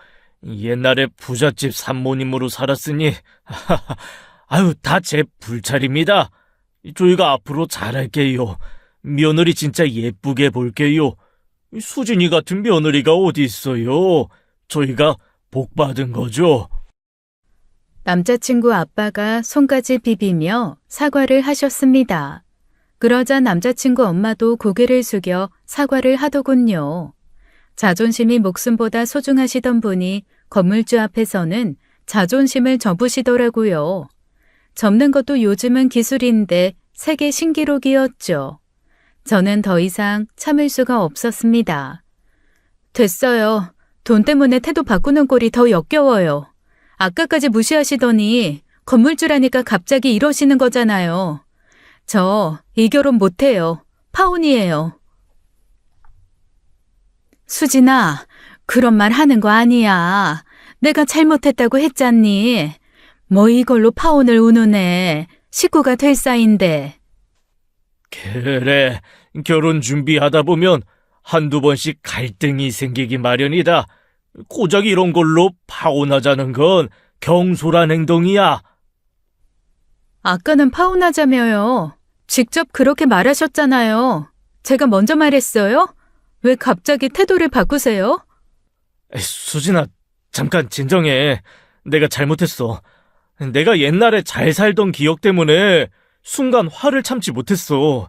옛날에 부잣집 산모님으로 살았으니 다 제 불찰입니다. 저희가 앞으로 잘할게요. 며느리 진짜 예쁘게 볼게요. 수진이 같은 며느리가 어디 있어요? 저희가 복 받은 거죠. 남자친구 아빠가 손까지 비비며 사과를 하셨습니다. 그러자 남자친구 엄마도 고개를 숙여 사과를 하더군요. 자존심이 목숨보다 소중하시던 분이 건물주 앞에서는 자존심을 접으시더라고요. 접는 것도 요즘은 기술인데 세계 신기록이었죠. 저는 더 이상 참을 수가 없었습니다. 됐어요. 돈 때문에 태도 바꾸는 꼴이 더 역겨워요. 아까까지 무시하시더니 건물주라니까 갑자기 이러시는 거잖아요. 저 이 결혼 못해요. 파혼이에요. 수진아, 그런 말 하는 거 아니야. 내가 잘못했다고 했잖니. 뭐 이걸로 파혼을 운운해. 식구가 될 사이인데. 그래, 결혼 준비하다 보면 한두 번씩 갈등이 생기기 마련이다. 고작 이런 걸로 파혼하자는 건 경솔한 행동이야. 아까는 파혼하자며요. 직접 그렇게 말하셨잖아요. 제가 먼저 말했어요? 왜 갑자기 태도를 바꾸세요? 수진아, 잠깐 진정해. 내가 잘못했어. 내가 옛날에 잘 살던 기억 때문에 순간 화를 참지 못했어.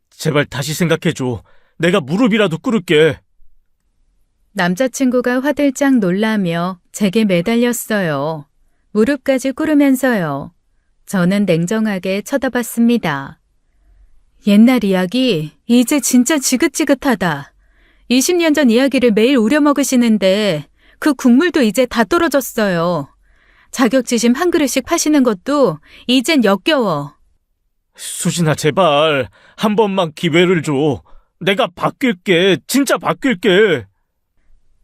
제발 다시 생각해줘. 내가 무릎이라도 꿇을게. 남자친구가 화들짝 놀라며 제게 매달렸어요. 무릎까지 꿇으면서요. 저는 냉정하게 쳐다봤습니다. 옛날 이야기 이제 진짜 지긋지긋하다. 20년 전 이야기를 매일 우려먹으시는데 그 국물도 이제 다 떨어졌어요. 자격지심 한 그릇씩 파시는 것도 이젠 역겨워. 수진아, 제발 한 번만 기회를 줘. 내가 바뀔게. 진짜 바뀔게.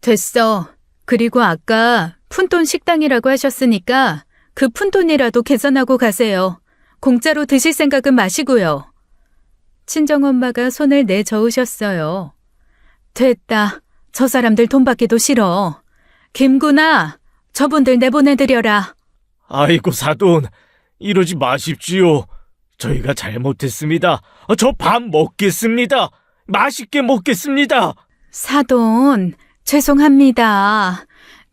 됐어. 그리고 아까 푼돈 식당이라고 하셨으니까 그 푼돈이라도 계산하고 가세요. 공짜로 드실 생각은 마시고요. 친정엄마가 손을 내저으셨어요. 됐다. 저 사람들 돈 받기도 싫어. 김구나, 저분들 내보내드려라. 아이고 사돈, 이러지 마십시오. 저희가 잘못했습니다. 저 밥 먹겠습니다. 맛있게 먹겠습니다. 사돈, 죄송합니다.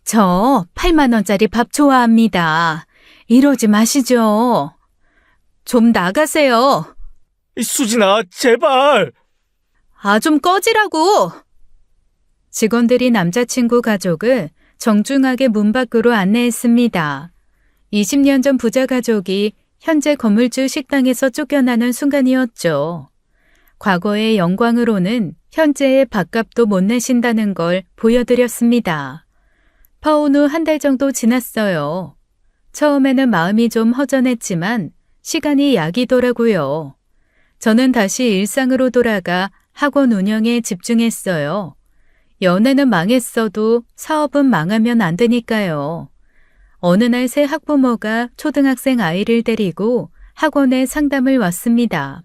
저 8만 원짜리 밥 좋아합니다. 이러지 마시죠. 좀 나가세요. 수진아, 제발. 아, 좀 꺼지라고. 직원들이 남자친구 가족을 정중하게 문 밖으로 안내했습니다. 20년 전 부자 가족이 현재 건물주 식당에서 쫓겨나는 순간이었죠. 과거의 영광으로는 현재의 밥값도 못 내신다는 걸 보여드렸습니다. 파혼 후 한 달 정도 지났어요. 처음에는 마음이 좀 허전했지만 시간이 약이더라고요. 저는 다시 일상으로 돌아가 학원 운영에 집중했어요. 연애는 망했어도 사업은 망하면 안 되니까요. 어느 날 새 학부모가 초등학생 아이를 데리고 학원에 상담을 왔습니다.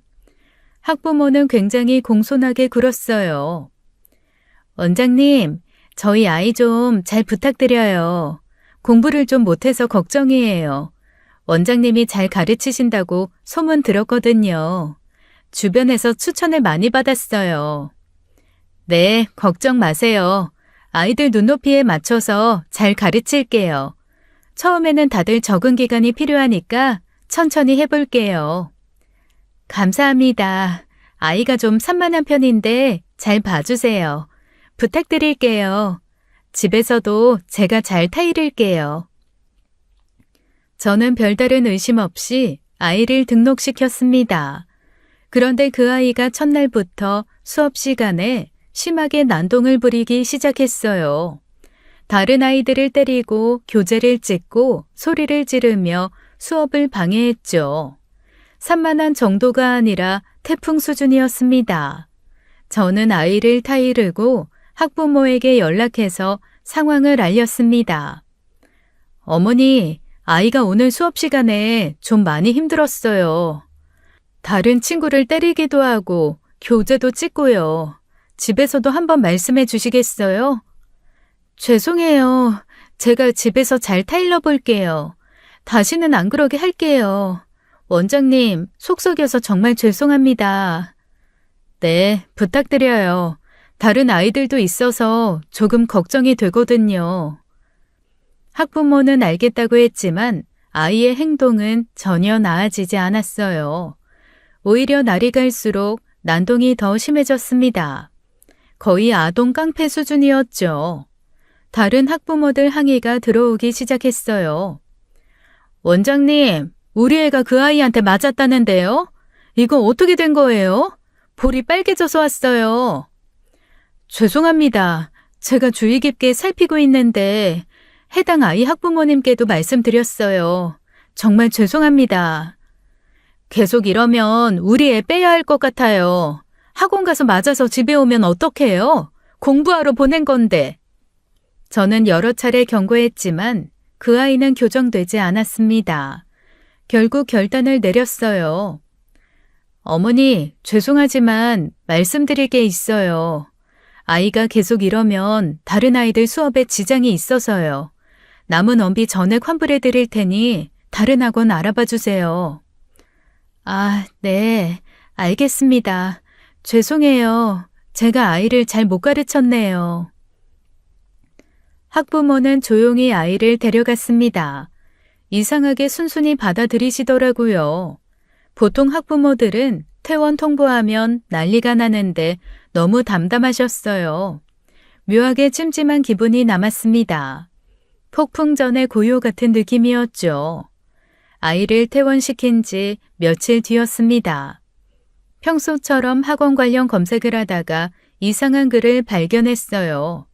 학부모는 굉장히 공손하게 굴었어요. 원장님, 저희 아이 좀 잘 부탁드려요. 공부를 좀 못해서 걱정이에요. 원장님이 잘 가르치신다고 소문 들었거든요. 주변에서 추천을 많이 받았어요. 네, 걱정 마세요. 아이들 눈높이에 맞춰서 잘 가르칠게요. 처음에는 다들 적응 기간이 필요하니까 천천히 해볼게요. 감사합니다. 아이가 좀 산만한 편인데 잘 봐주세요. 부탁드릴게요. 집에서도 제가 잘 타이를게요. 저는 별다른 의심 없이 아이를 등록시켰습니다. 그런데 그 아이가 첫날부터 수업 시간에 심하게 난동을 부리기 시작했어요. 다른 아이들을 때리고 교재를 찢고 소리를 지르며 수업을 방해했죠. 산만한 정도가 아니라 태풍 수준이었습니다. 저는 아이를 타이르고 학부모에게 연락해서 상황을 알렸습니다. 어머니, 아이가 오늘 수업 시간에 좀 많이 힘들었어요. 다른 친구를 때리기도 하고 교재도 찢고요. 집에서도 한번 말씀해 주시겠어요? 죄송해요. 제가 집에서 잘 타일러 볼게요. 다시는 안 그러게 할게요. 원장님, 속썩여서 정말 죄송합니다. 네, 부탁드려요. 다른 아이들도 있어서 조금 걱정이 되거든요. 학부모는 알겠다고 했지만 아이의 행동은 전혀 나아지지 않았어요. 오히려 날이 갈수록 난동이 더 심해졌습니다. 거의 아동 깡패 수준이었죠. 다른 학부모들 항의가 들어오기 시작했어요. 원장님, 우리 애가 그 아이한테 맞았다는데요? 이거 어떻게 된 거예요? 볼이 빨개져서 왔어요. 죄송합니다. 제가 주의 깊게 살피고 있는데 해당 아이 학부모님께도 말씀드렸어요. 정말 죄송합니다. 계속 이러면 우리 애 빼야 할 것 같아요. 학원 가서 맞아서 집에 오면 어떡해요? 공부하러 보낸 건데. 저는 여러 차례 경고했지만 그 아이는 교정되지 않았습니다. 결국 결단을 내렸어요. 어머니, 죄송하지만 말씀드릴 게 있어요. 아이가 계속 이러면 다른 아이들 수업에 지장이 있어서요. 남은 원비 전액 환불해 드릴 테니 다른 학원 알아봐 주세요. 아, 네. 알겠습니다. 죄송해요. 제가 아이를 잘 못 가르쳤네요. 학부모는 조용히 아이를 데려갔습니다. 이상하게 순순히 받아들이시더라고요. 보통 학부모들은 퇴원 통보하면 난리가 나는데 너무 담담하셨어요. 묘하게 찜찜한 기분이 남았습니다. 폭풍 전의 고요 같은 느낌이었죠. 아이를 퇴원시킨 지 며칠 뒤였습니다. 평소처럼 학원 관련 검색을 하다가 이상한 글을 발견했어요.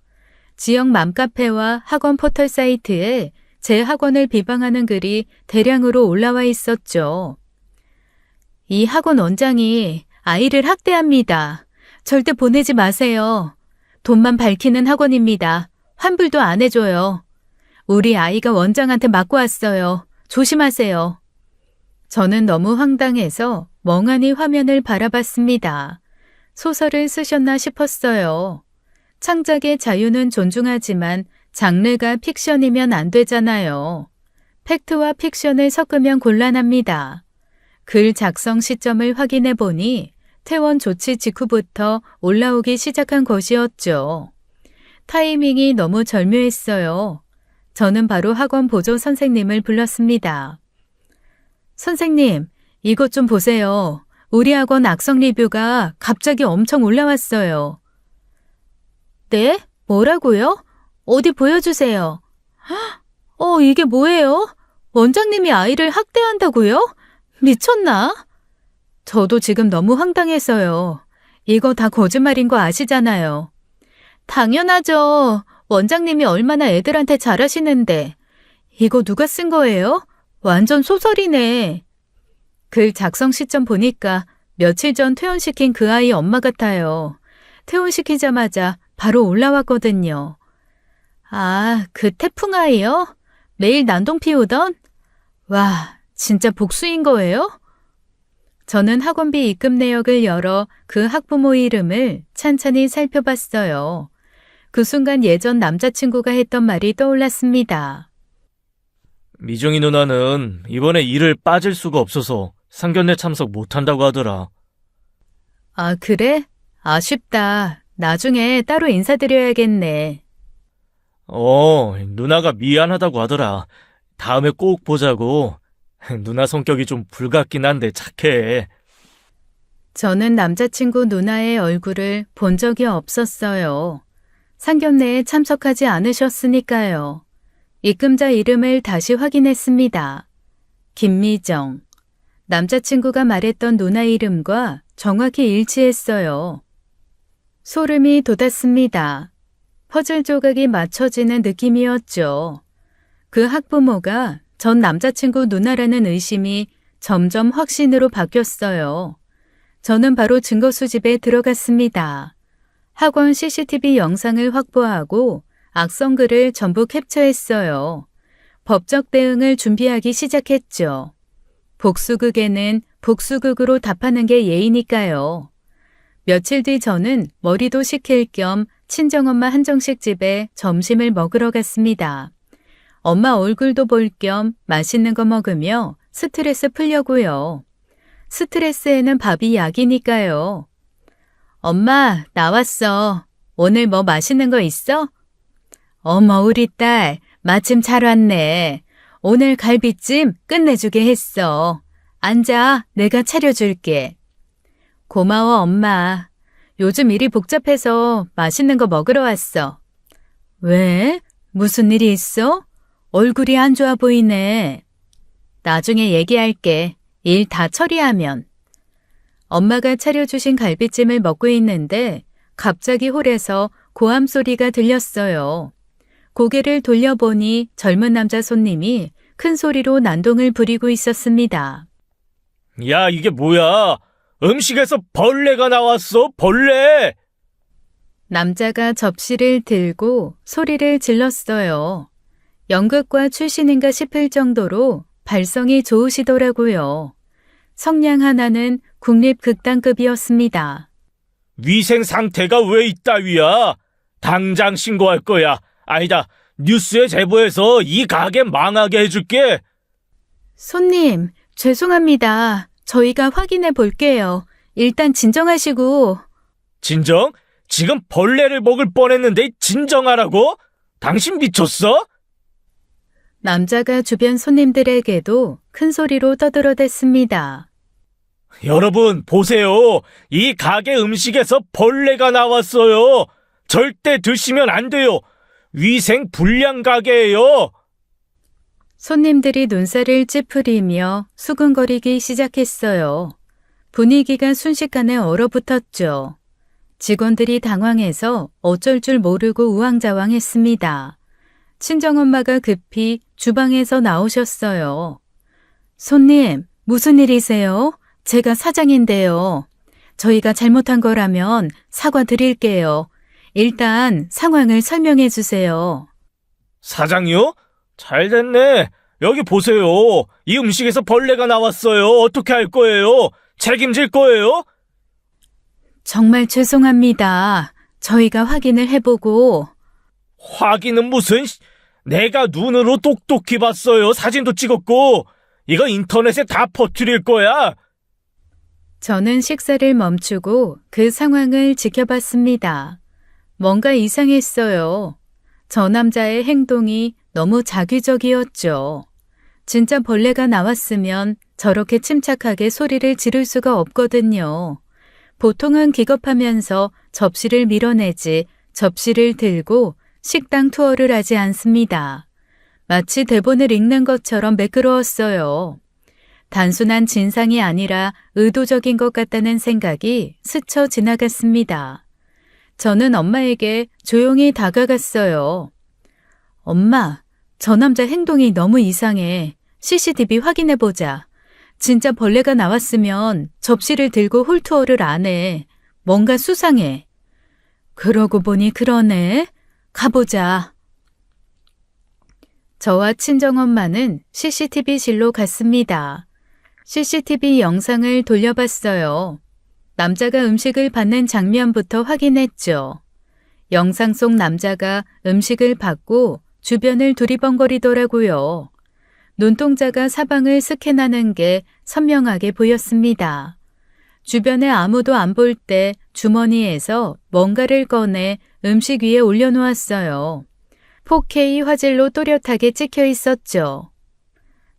지역 맘카페와 학원 포털 사이트에 제 학원을 비방하는 글이 대량으로 올라와 있었죠. 이 학원 원장이 아이를 학대합니다. 절대 보내지 마세요. 돈만 밝히는 학원입니다. 환불도 안 해줘요. 우리 아이가 원장한테 맞고 왔어요. 조심하세요. 저는 너무 황당해서 멍하니 화면을 바라봤습니다. 소설을 쓰셨나 싶었어요. 창작의 자유는 존중하지만 장르가 픽션이면 안 되잖아요. 팩트와 픽션을 섞으면 곤란합니다. 글 작성 시점을 확인해 보니 퇴원 조치 직후부터 올라오기 시작한 것이었죠. 타이밍이 너무 절묘했어요. 저는 바로 학원 보조 선생님을 불렀습니다. 선생님, 이것 좀 보세요. 우리 학원 악성 리뷰가 갑자기 엄청 올라왔어요. 네? 뭐라고요? 어디 보여주세요. 이게 뭐예요? 원장님이 아이를 학대한다고요? 미쳤나? 저도 지금 너무 황당해서요. 이거 다 거짓말인 거 아시잖아요. 당연하죠. 원장님이 얼마나 애들한테 잘하시는데. 이거 누가 쓴 거예요? 완전 소설이네. 글 작성 시점 보니까 며칠 전 퇴원시킨 그 아이 엄마 같아요. 퇴원시키자마자 바로 올라왔거든요. 아, 그 태풍 아이요? 매일 난동 피우던? 와, 진짜 복수인 거예요? 저는 학원비 입금 내역을 열어 그 학부모 이름을 찬찬히 살펴봤어요. 그 순간 예전 남자친구가 했던 말이 떠올랐습니다. 미정이 누나는 이번에 일을 빠질 수가 없어서 상견례 참석 못한다고 하더라. 아, 그래? 아쉽다. 나중에 따로 인사드려야겠네. 누나가 미안하다고 하더라. 다음에 꼭 보자고. 누나 성격이 좀 불같긴 한데 착해. 저는 남자친구 누나의 얼굴을 본 적이 없었어요. 상견례에 참석하지 않으셨으니까요. 입금자 이름을 다시 확인했습니다. 김미정. 남자친구가 말했던 누나 이름과 정확히 일치했어요. 소름이 돋았습니다. 퍼즐 조각이 맞춰지는 느낌이었죠. 그 학부모가 전 남자친구 누나라는 의심이 점점 확신으로 바뀌었어요. 저는 바로 증거 수집에 들어갔습니다. 학원 CCTV 영상을 확보하고 악성글을 전부 캡처했어요. 법적 대응을 준비하기 시작했죠. 복수극에는 복수극으로 답하는 게 예의니까요. 며칠 뒤 저는 머리도 식힐 겸 친정엄마 한정식 집에 점심을 먹으러 갔습니다. 엄마 얼굴도 볼 겸 맛있는 거 먹으며 스트레스 풀려고요. 스트레스에는 밥이 약이니까요. 엄마, 나왔어. 오늘 뭐 맛있는 거 있어? 어머, 우리 딸, 마침 잘 왔네. 오늘 갈비찜 끝내주게 했어. 앉아, 내가 차려줄게. 고마워, 엄마. 요즘 일이 복잡해서 맛있는 거 먹으러 왔어. 왜? 무슨 일이 있어? 얼굴이 안 좋아 보이네. 나중에 얘기할게. 일 다 처리하면. 엄마가 차려주신 갈비찜을 먹고 있는데 갑자기 홀에서 고함 소리가 들렸어요. 고개를 돌려보니 젊은 남자 손님이 큰 소리로 난동을 부리고 있었습니다. 야, 이게 뭐야? 음식에서 벌레가 나왔어, 벌레! 남자가 접시를 들고 소리를 질렀어요. 연극과 출신인가 싶을 정도로 발성이 좋으시더라고요. 성냥 하나는 국립극단급이었습니다. 위생 상태가 왜 이따위야? 당장 신고할 거야. 아니다, 뉴스에 제보해서 이 가게 망하게 해줄게. 손님, 죄송합니다. 저희가 확인해 볼게요. 일단 진정하시고. 진정? 지금 벌레를 먹을 뻔했는데 진정하라고? 당신 미쳤어? 남자가 주변 손님들에게도 큰 소리로 떠들어댔습니다. 여러분, 보세요. 이 가게 음식에서 벌레가 나왔어요. 절대 드시면 안 돼요. 위생 불량 가게예요. 손님들이 눈살을 찌푸리며 수근거리기 시작했어요. 분위기가 순식간에 얼어붙었죠. 직원들이 당황해서 어쩔 줄 모르고 우왕좌왕했습니다. 친정엄마가 급히 주방에서 나오셨어요. 손님, 무슨 일이세요? 제가 사장인데요. 저희가 잘못한 거라면 사과드릴게요. 일단 상황을 설명해 주세요. 사장이요? 잘 됐네. 여기 보세요. 이 음식에서 벌레가 나왔어요. 어떻게 할 거예요? 책임질 거예요? 정말 죄송합니다. 저희가 확인을 해보고. 확인은 무슨... 내가 눈으로 똑똑히 봤어요. 사진도 찍었고. 이거 인터넷에 다 퍼뜨릴 거야. 저는 식사를 멈추고 그 상황을 지켜봤습니다. 뭔가 이상했어요. 저 남자의 행동이 너무 자기적이었죠. 진짜 벌레가 나왔으면 저렇게 침착하게 소리를 지를 수가 없거든요. 보통은 기겁하면서 접시를 밀어내지 접시를 들고 식당 투어를 하지 않습니다. 마치 대본을 읽는 것처럼 매끄러웠어요. 단순한 진상이 아니라 의도적인 것 같다는 생각이 스쳐 지나갔습니다. 저는 엄마에게 조용히 다가갔어요. 엄마, 저 남자 행동이 너무 이상해. CCTV 확인해보자. 진짜 벌레가 나왔으면 접시를 들고 홀투어를 안 해. 뭔가 수상해. 그러고 보니 그러네. 가보자. 저와 친정엄마는 CCTV실로 갔습니다. CCTV 영상을 돌려봤어요. 남자가 음식을 받는 장면부터 확인했죠. 영상 속 남자가 음식을 받고 주변을 두리번거리더라고요. 눈동자가 사방을 스캔하는 게 선명하게 보였습니다. 주변에 아무도 안 볼 때 주머니에서 뭔가를 꺼내 음식 위에 올려놓았어요. 4K 화질로 또렷하게 찍혀 있었죠.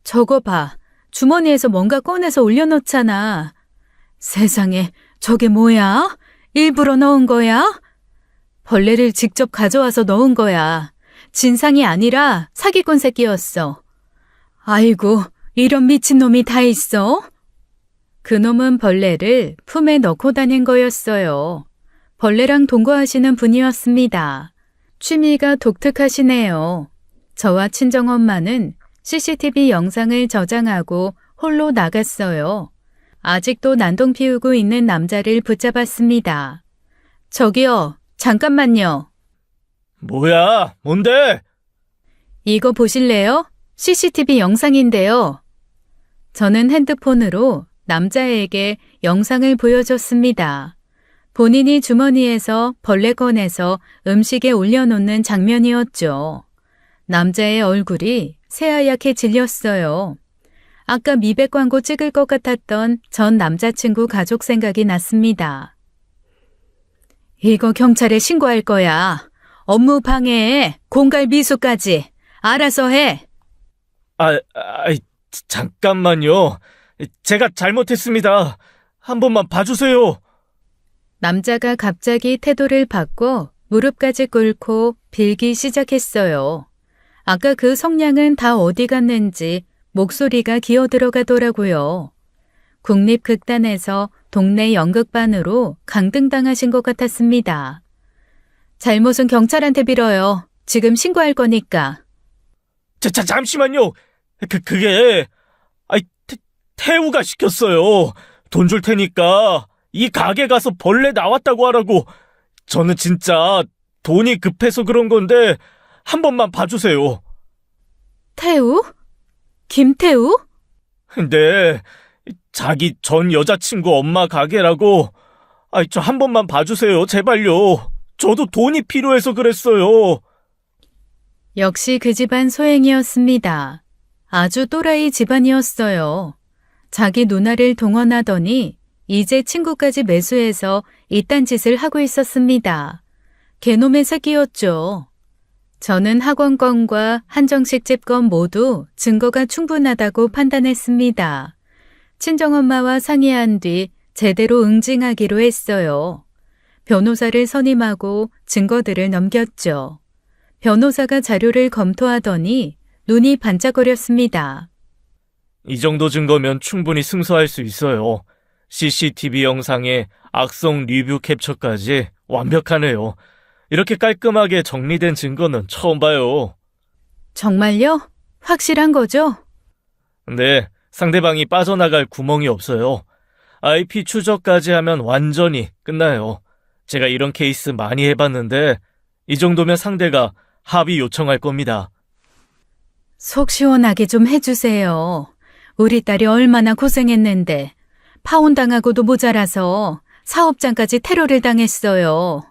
저거 봐. 주머니에서 뭔가 꺼내서 올려놓잖아. 세상에, 저게 뭐야? 일부러 넣은 거야? 벌레를 직접 가져와서 넣은 거야. 진상이 아니라 사기꾼 새끼였어. 아이고, 이런 미친놈이 다 있어? 그놈은 벌레를 품에 넣고 다닌 거였어요. 벌레랑 동거하시는 분이었습니다. 취미가 독특하시네요. 저와 친정엄마는 CCTV 영상을 저장하고 홀로 나갔어요. 아직도 난동 피우고 있는 남자를 붙잡았습니다. 저기요, 잠깐만요. 뭐야? 뭔데? 이거 보실래요? CCTV 영상인데요. 저는 핸드폰으로 남자에게 영상을 보여줬습니다. 본인이 주머니에서 벌레 꺼내서 음식에 올려놓는 장면이었죠. 남자의 얼굴이 새하얗게 질렸어요. 아까 미백 광고 찍을 것 같았던 전 남자친구 가족 생각이 났습니다. 이거 경찰에 신고할 거야. 업무 방해에 공갈 미수까지. 알아서 해. 잠깐만요. 제가 잘못했습니다. 한 번만 봐주세요. 남자가 갑자기 태도를 바꿔 무릎까지 꿇고 빌기 시작했어요. 아까 그 성냥은 다 어디 갔는지 목소리가 기어 들어가더라고요. 국립극단에서 동네 연극반으로 강등당하신 것 같았습니다. 잘못은 경찰한테 빌어요. 지금 신고할 거니까. 잠시만요. 그게, 태우가 시켰어요. 돈 줄 테니까 이 가게 가서 벌레 나왔다고 하라고. 저는 진짜 돈이 급해서 그런 건데 한 번만 봐주세요. 태우? 김태우? 네, 자기 전 여자친구 엄마 가게라고. 저 한 번만 봐주세요. 제발요. 저도 돈이 필요해서 그랬어요. 역시 그 집안 소행이었습니다. 아주 또라이 집안이었어요. 자기 누나를 동원하더니 이제 친구까지 매수해서 이딴 짓을 하고 있었습니다. 개놈의 새끼였죠. 저는 학원 건과 한정식 집 건 모두 증거가 충분하다고 판단했습니다. 친정엄마와 상의한 뒤 제대로 응징하기로 했어요. 변호사를 선임하고 증거들을 넘겼죠. 변호사가 자료를 검토하더니 눈이 반짝거렸습니다. 이 정도 증거면 충분히 승소할 수 있어요. CCTV 영상에 악성 리뷰 캡처까지 완벽하네요. 이렇게 깔끔하게 정리된 증거는 처음 봐요. 정말요? 확실한 거죠? 네, 상대방이 빠져나갈 구멍이 없어요. IP 추적까지 하면 완전히 끝나요. 제가 이런 케이스 많이 해봤는데 이 정도면 상대가 합의 요청할 겁니다. 속 시원하게 좀 해주세요. 우리 딸이 얼마나 고생했는데 파혼당하고도 모자라서 사업장까지 테러를 당했어요.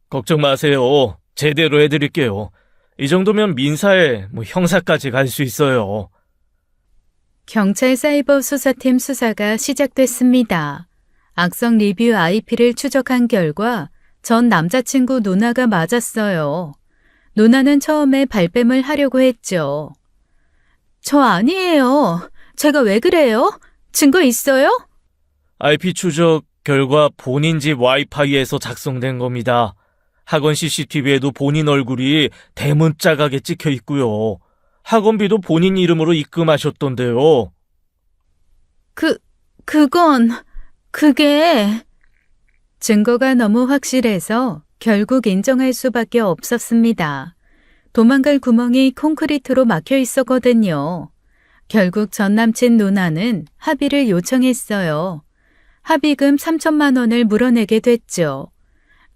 걱정 마세요. 제대로 해드릴게요. 이 정도면 민사에 형사까지 갈 수 있어요. 경찰 사이버 수사팀 수사가 시작됐습니다. 악성 리뷰 IP를 추적한 결과 전 남자친구 누나가 맞았어요. 누나는 처음에 발뺌을 하려고 했죠. 저 아니에요. 제가 왜 그래요? 증거 있어요? IP 추적 결과 본인 집 와이파이에서 작성된 겁니다. 학원 CCTV에도 본인 얼굴이 대문짝하게 찍혀 있고요. 학원비도 본인 이름으로 입금하셨던데요. 그게... 증거가 너무 확실해서 결국 인정할 수밖에 없었습니다. 도망갈 구멍이 콘크리트로 막혀 있었거든요. 결국 전 남친 누나는 합의를 요청했어요. 합의금 3천만 원을 물어내게 됐죠.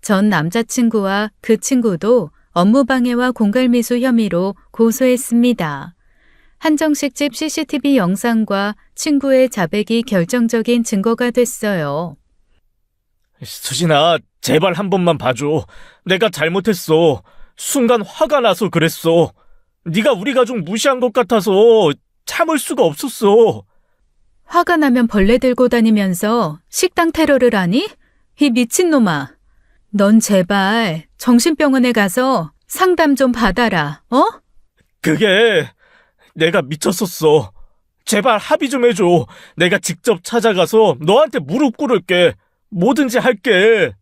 전 남자친구와 그 친구도 업무방해와 공갈미수 혐의로 고소했습니다. 한정식 집 CCTV 영상과 친구의 자백이 결정적인 증거가 됐어요. 수진아, 제발 한 번만 봐줘. 내가 잘못했어. 순간 화가 나서 그랬어. 네가 우리 가족 무시한 것 같아서 참을 수가 없었어. 화가 나면 벌레 들고 다니면서 식당 테러를 하니? 이 미친놈아. 넌 제발 정신병원에 가서 상담 좀 받아라, 어? 그게 내가 미쳤었어. 제발 합의 좀 해줘. 내가 직접 찾아가서 너한테 무릎 꿇을게. 뭐든지 할게.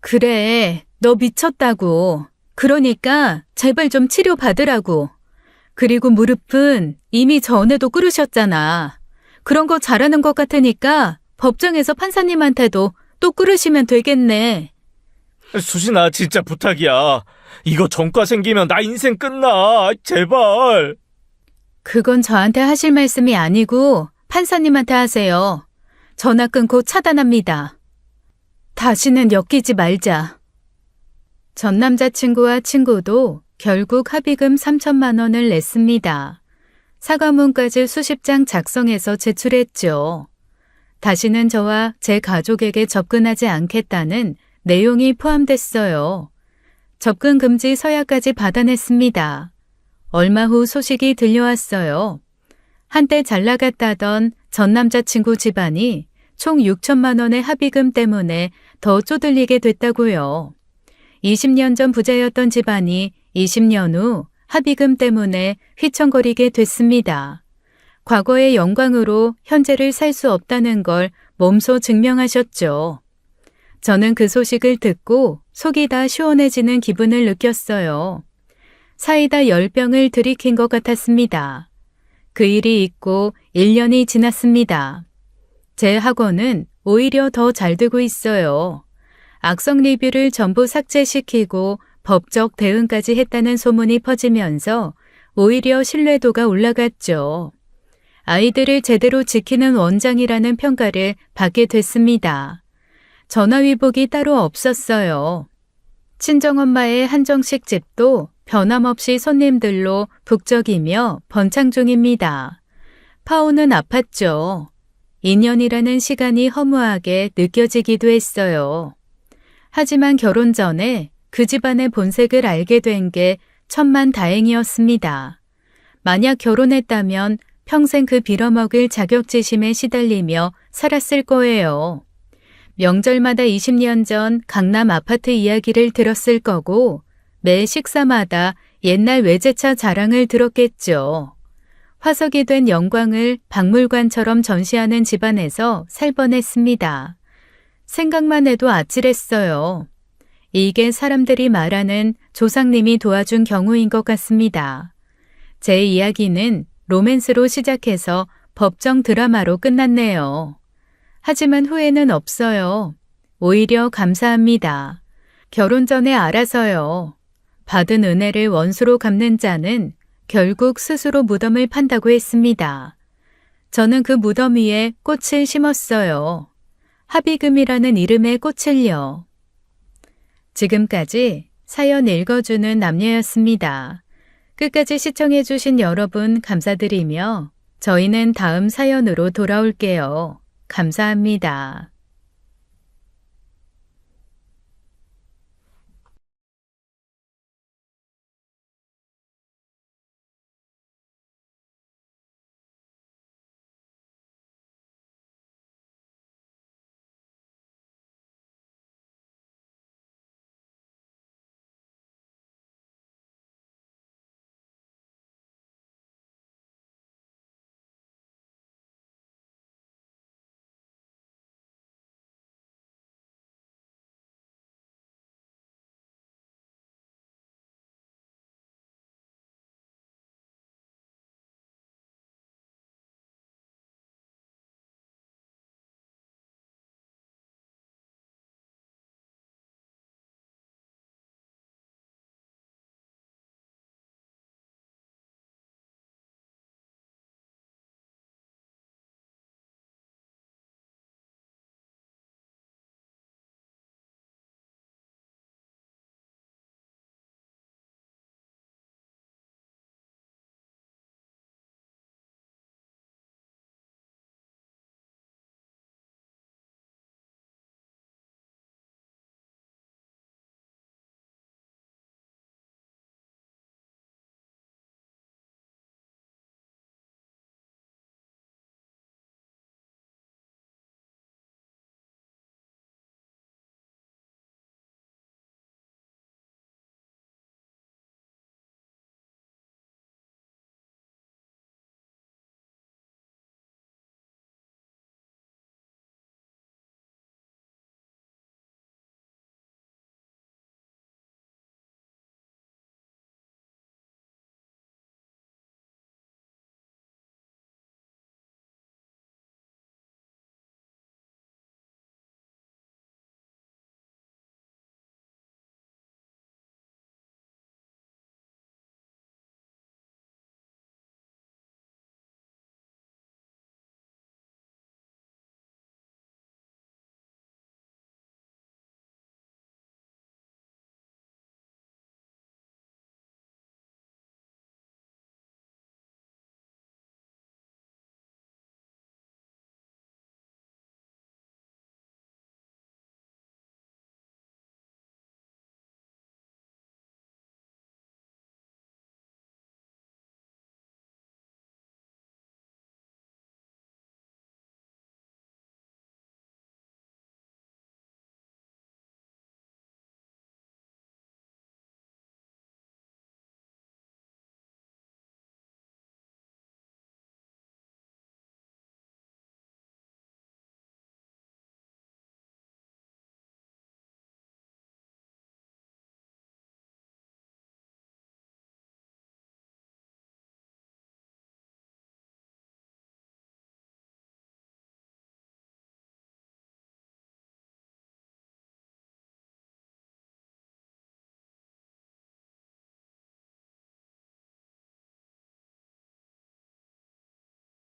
그래, 너 미쳤다고. 그러니까 제발 좀 치료받으라고. 그리고 무릎은 이미 전에도 꿇으셨잖아. 그런 거 잘하는 것 같으니까 법정에서 판사님한테도 또 꿇으시면 되겠네. 수진아, 진짜 부탁이야. 이거 전과 생기면 나 인생 끝나. 제발. 그건 저한테 하실 말씀이 아니고 판사님한테 하세요. 전화 끊고 차단합니다. 다시는 엮이지 말자. 전 남자친구와 친구도 결국 합의금 3천만 원을 냈습니다. 사과문까지 수십 장 작성해서 제출했죠. 다시는 저와 제 가족에게 접근하지 않겠다는 내용이 포함됐어요. 접근 금지 서약까지 받아냈습니다. 얼마 후 소식이 들려왔어요. 한때 잘 나갔다던 전 남자친구 집안이 총 6천만 원의 합의금 때문에 더 쪼들리게 됐다고요. 20년 전 부자였던 집안이 20년 후 합의금 때문에 휘청거리게 됐습니다. 과거의 영광으로 현재를 살 수 없다는 걸 몸소 증명하셨죠. 저는 그 소식을 듣고 속이 다 시원해지는 기분을 느꼈어요. 사이다 10병을 들이킨 것 같았습니다. 그 일이 있고 1년이 지났습니다. 제 학원은 오히려 더 잘 되고 있어요. 악성 리뷰를 전부 삭제시키고 법적 대응까지 했다는 소문이 퍼지면서 오히려 신뢰도가 올라갔죠. 아이들을 제대로 지키는 원장이라는 평가를 받게 됐습니다. 전화위복이 따로 없었어요. 친정엄마의 한정식 집도 변함없이 손님들로 북적이며 번창 중입니다. 파오는 아팠죠. 2년이라는 시간이 허무하게 느껴지기도 했어요. 하지만 결혼 전에 그 집안의 본색을 알게 된 게 천만다행이었습니다. 만약 결혼했다면 평생 그 빌어먹을 자격지심에 시달리며 살았을 거예요. 명절마다 20년 전 강남 아파트 이야기를 들었을 거고 매 식사마다 옛날 외제차 자랑을 들었겠죠. 화석이 된 영광을 박물관처럼 전시하는 집안에서 살 뻔했습니다. 생각만 해도 아찔했어요. 이게 사람들이 말하는 조상님이 도와준 경우인 것 같습니다. 제 이야기는 로맨스로 시작해서 법정 드라마로 끝났네요. 하지만 후회는 없어요. 오히려 감사합니다. 결혼 전에 알아서요. 받은 은혜를 원수로 갚는 자는 결국 스스로 무덤을 판다고 했습니다. 저는 그 무덤 위에 꽃을 심었어요. 합의금이라는 이름의 꽃을요. 지금까지 사연 읽어주는 남녀였습니다. 끝까지 시청해주신 여러분 감사드리며 저희는 다음 사연으로 돌아올게요. 감사합니다.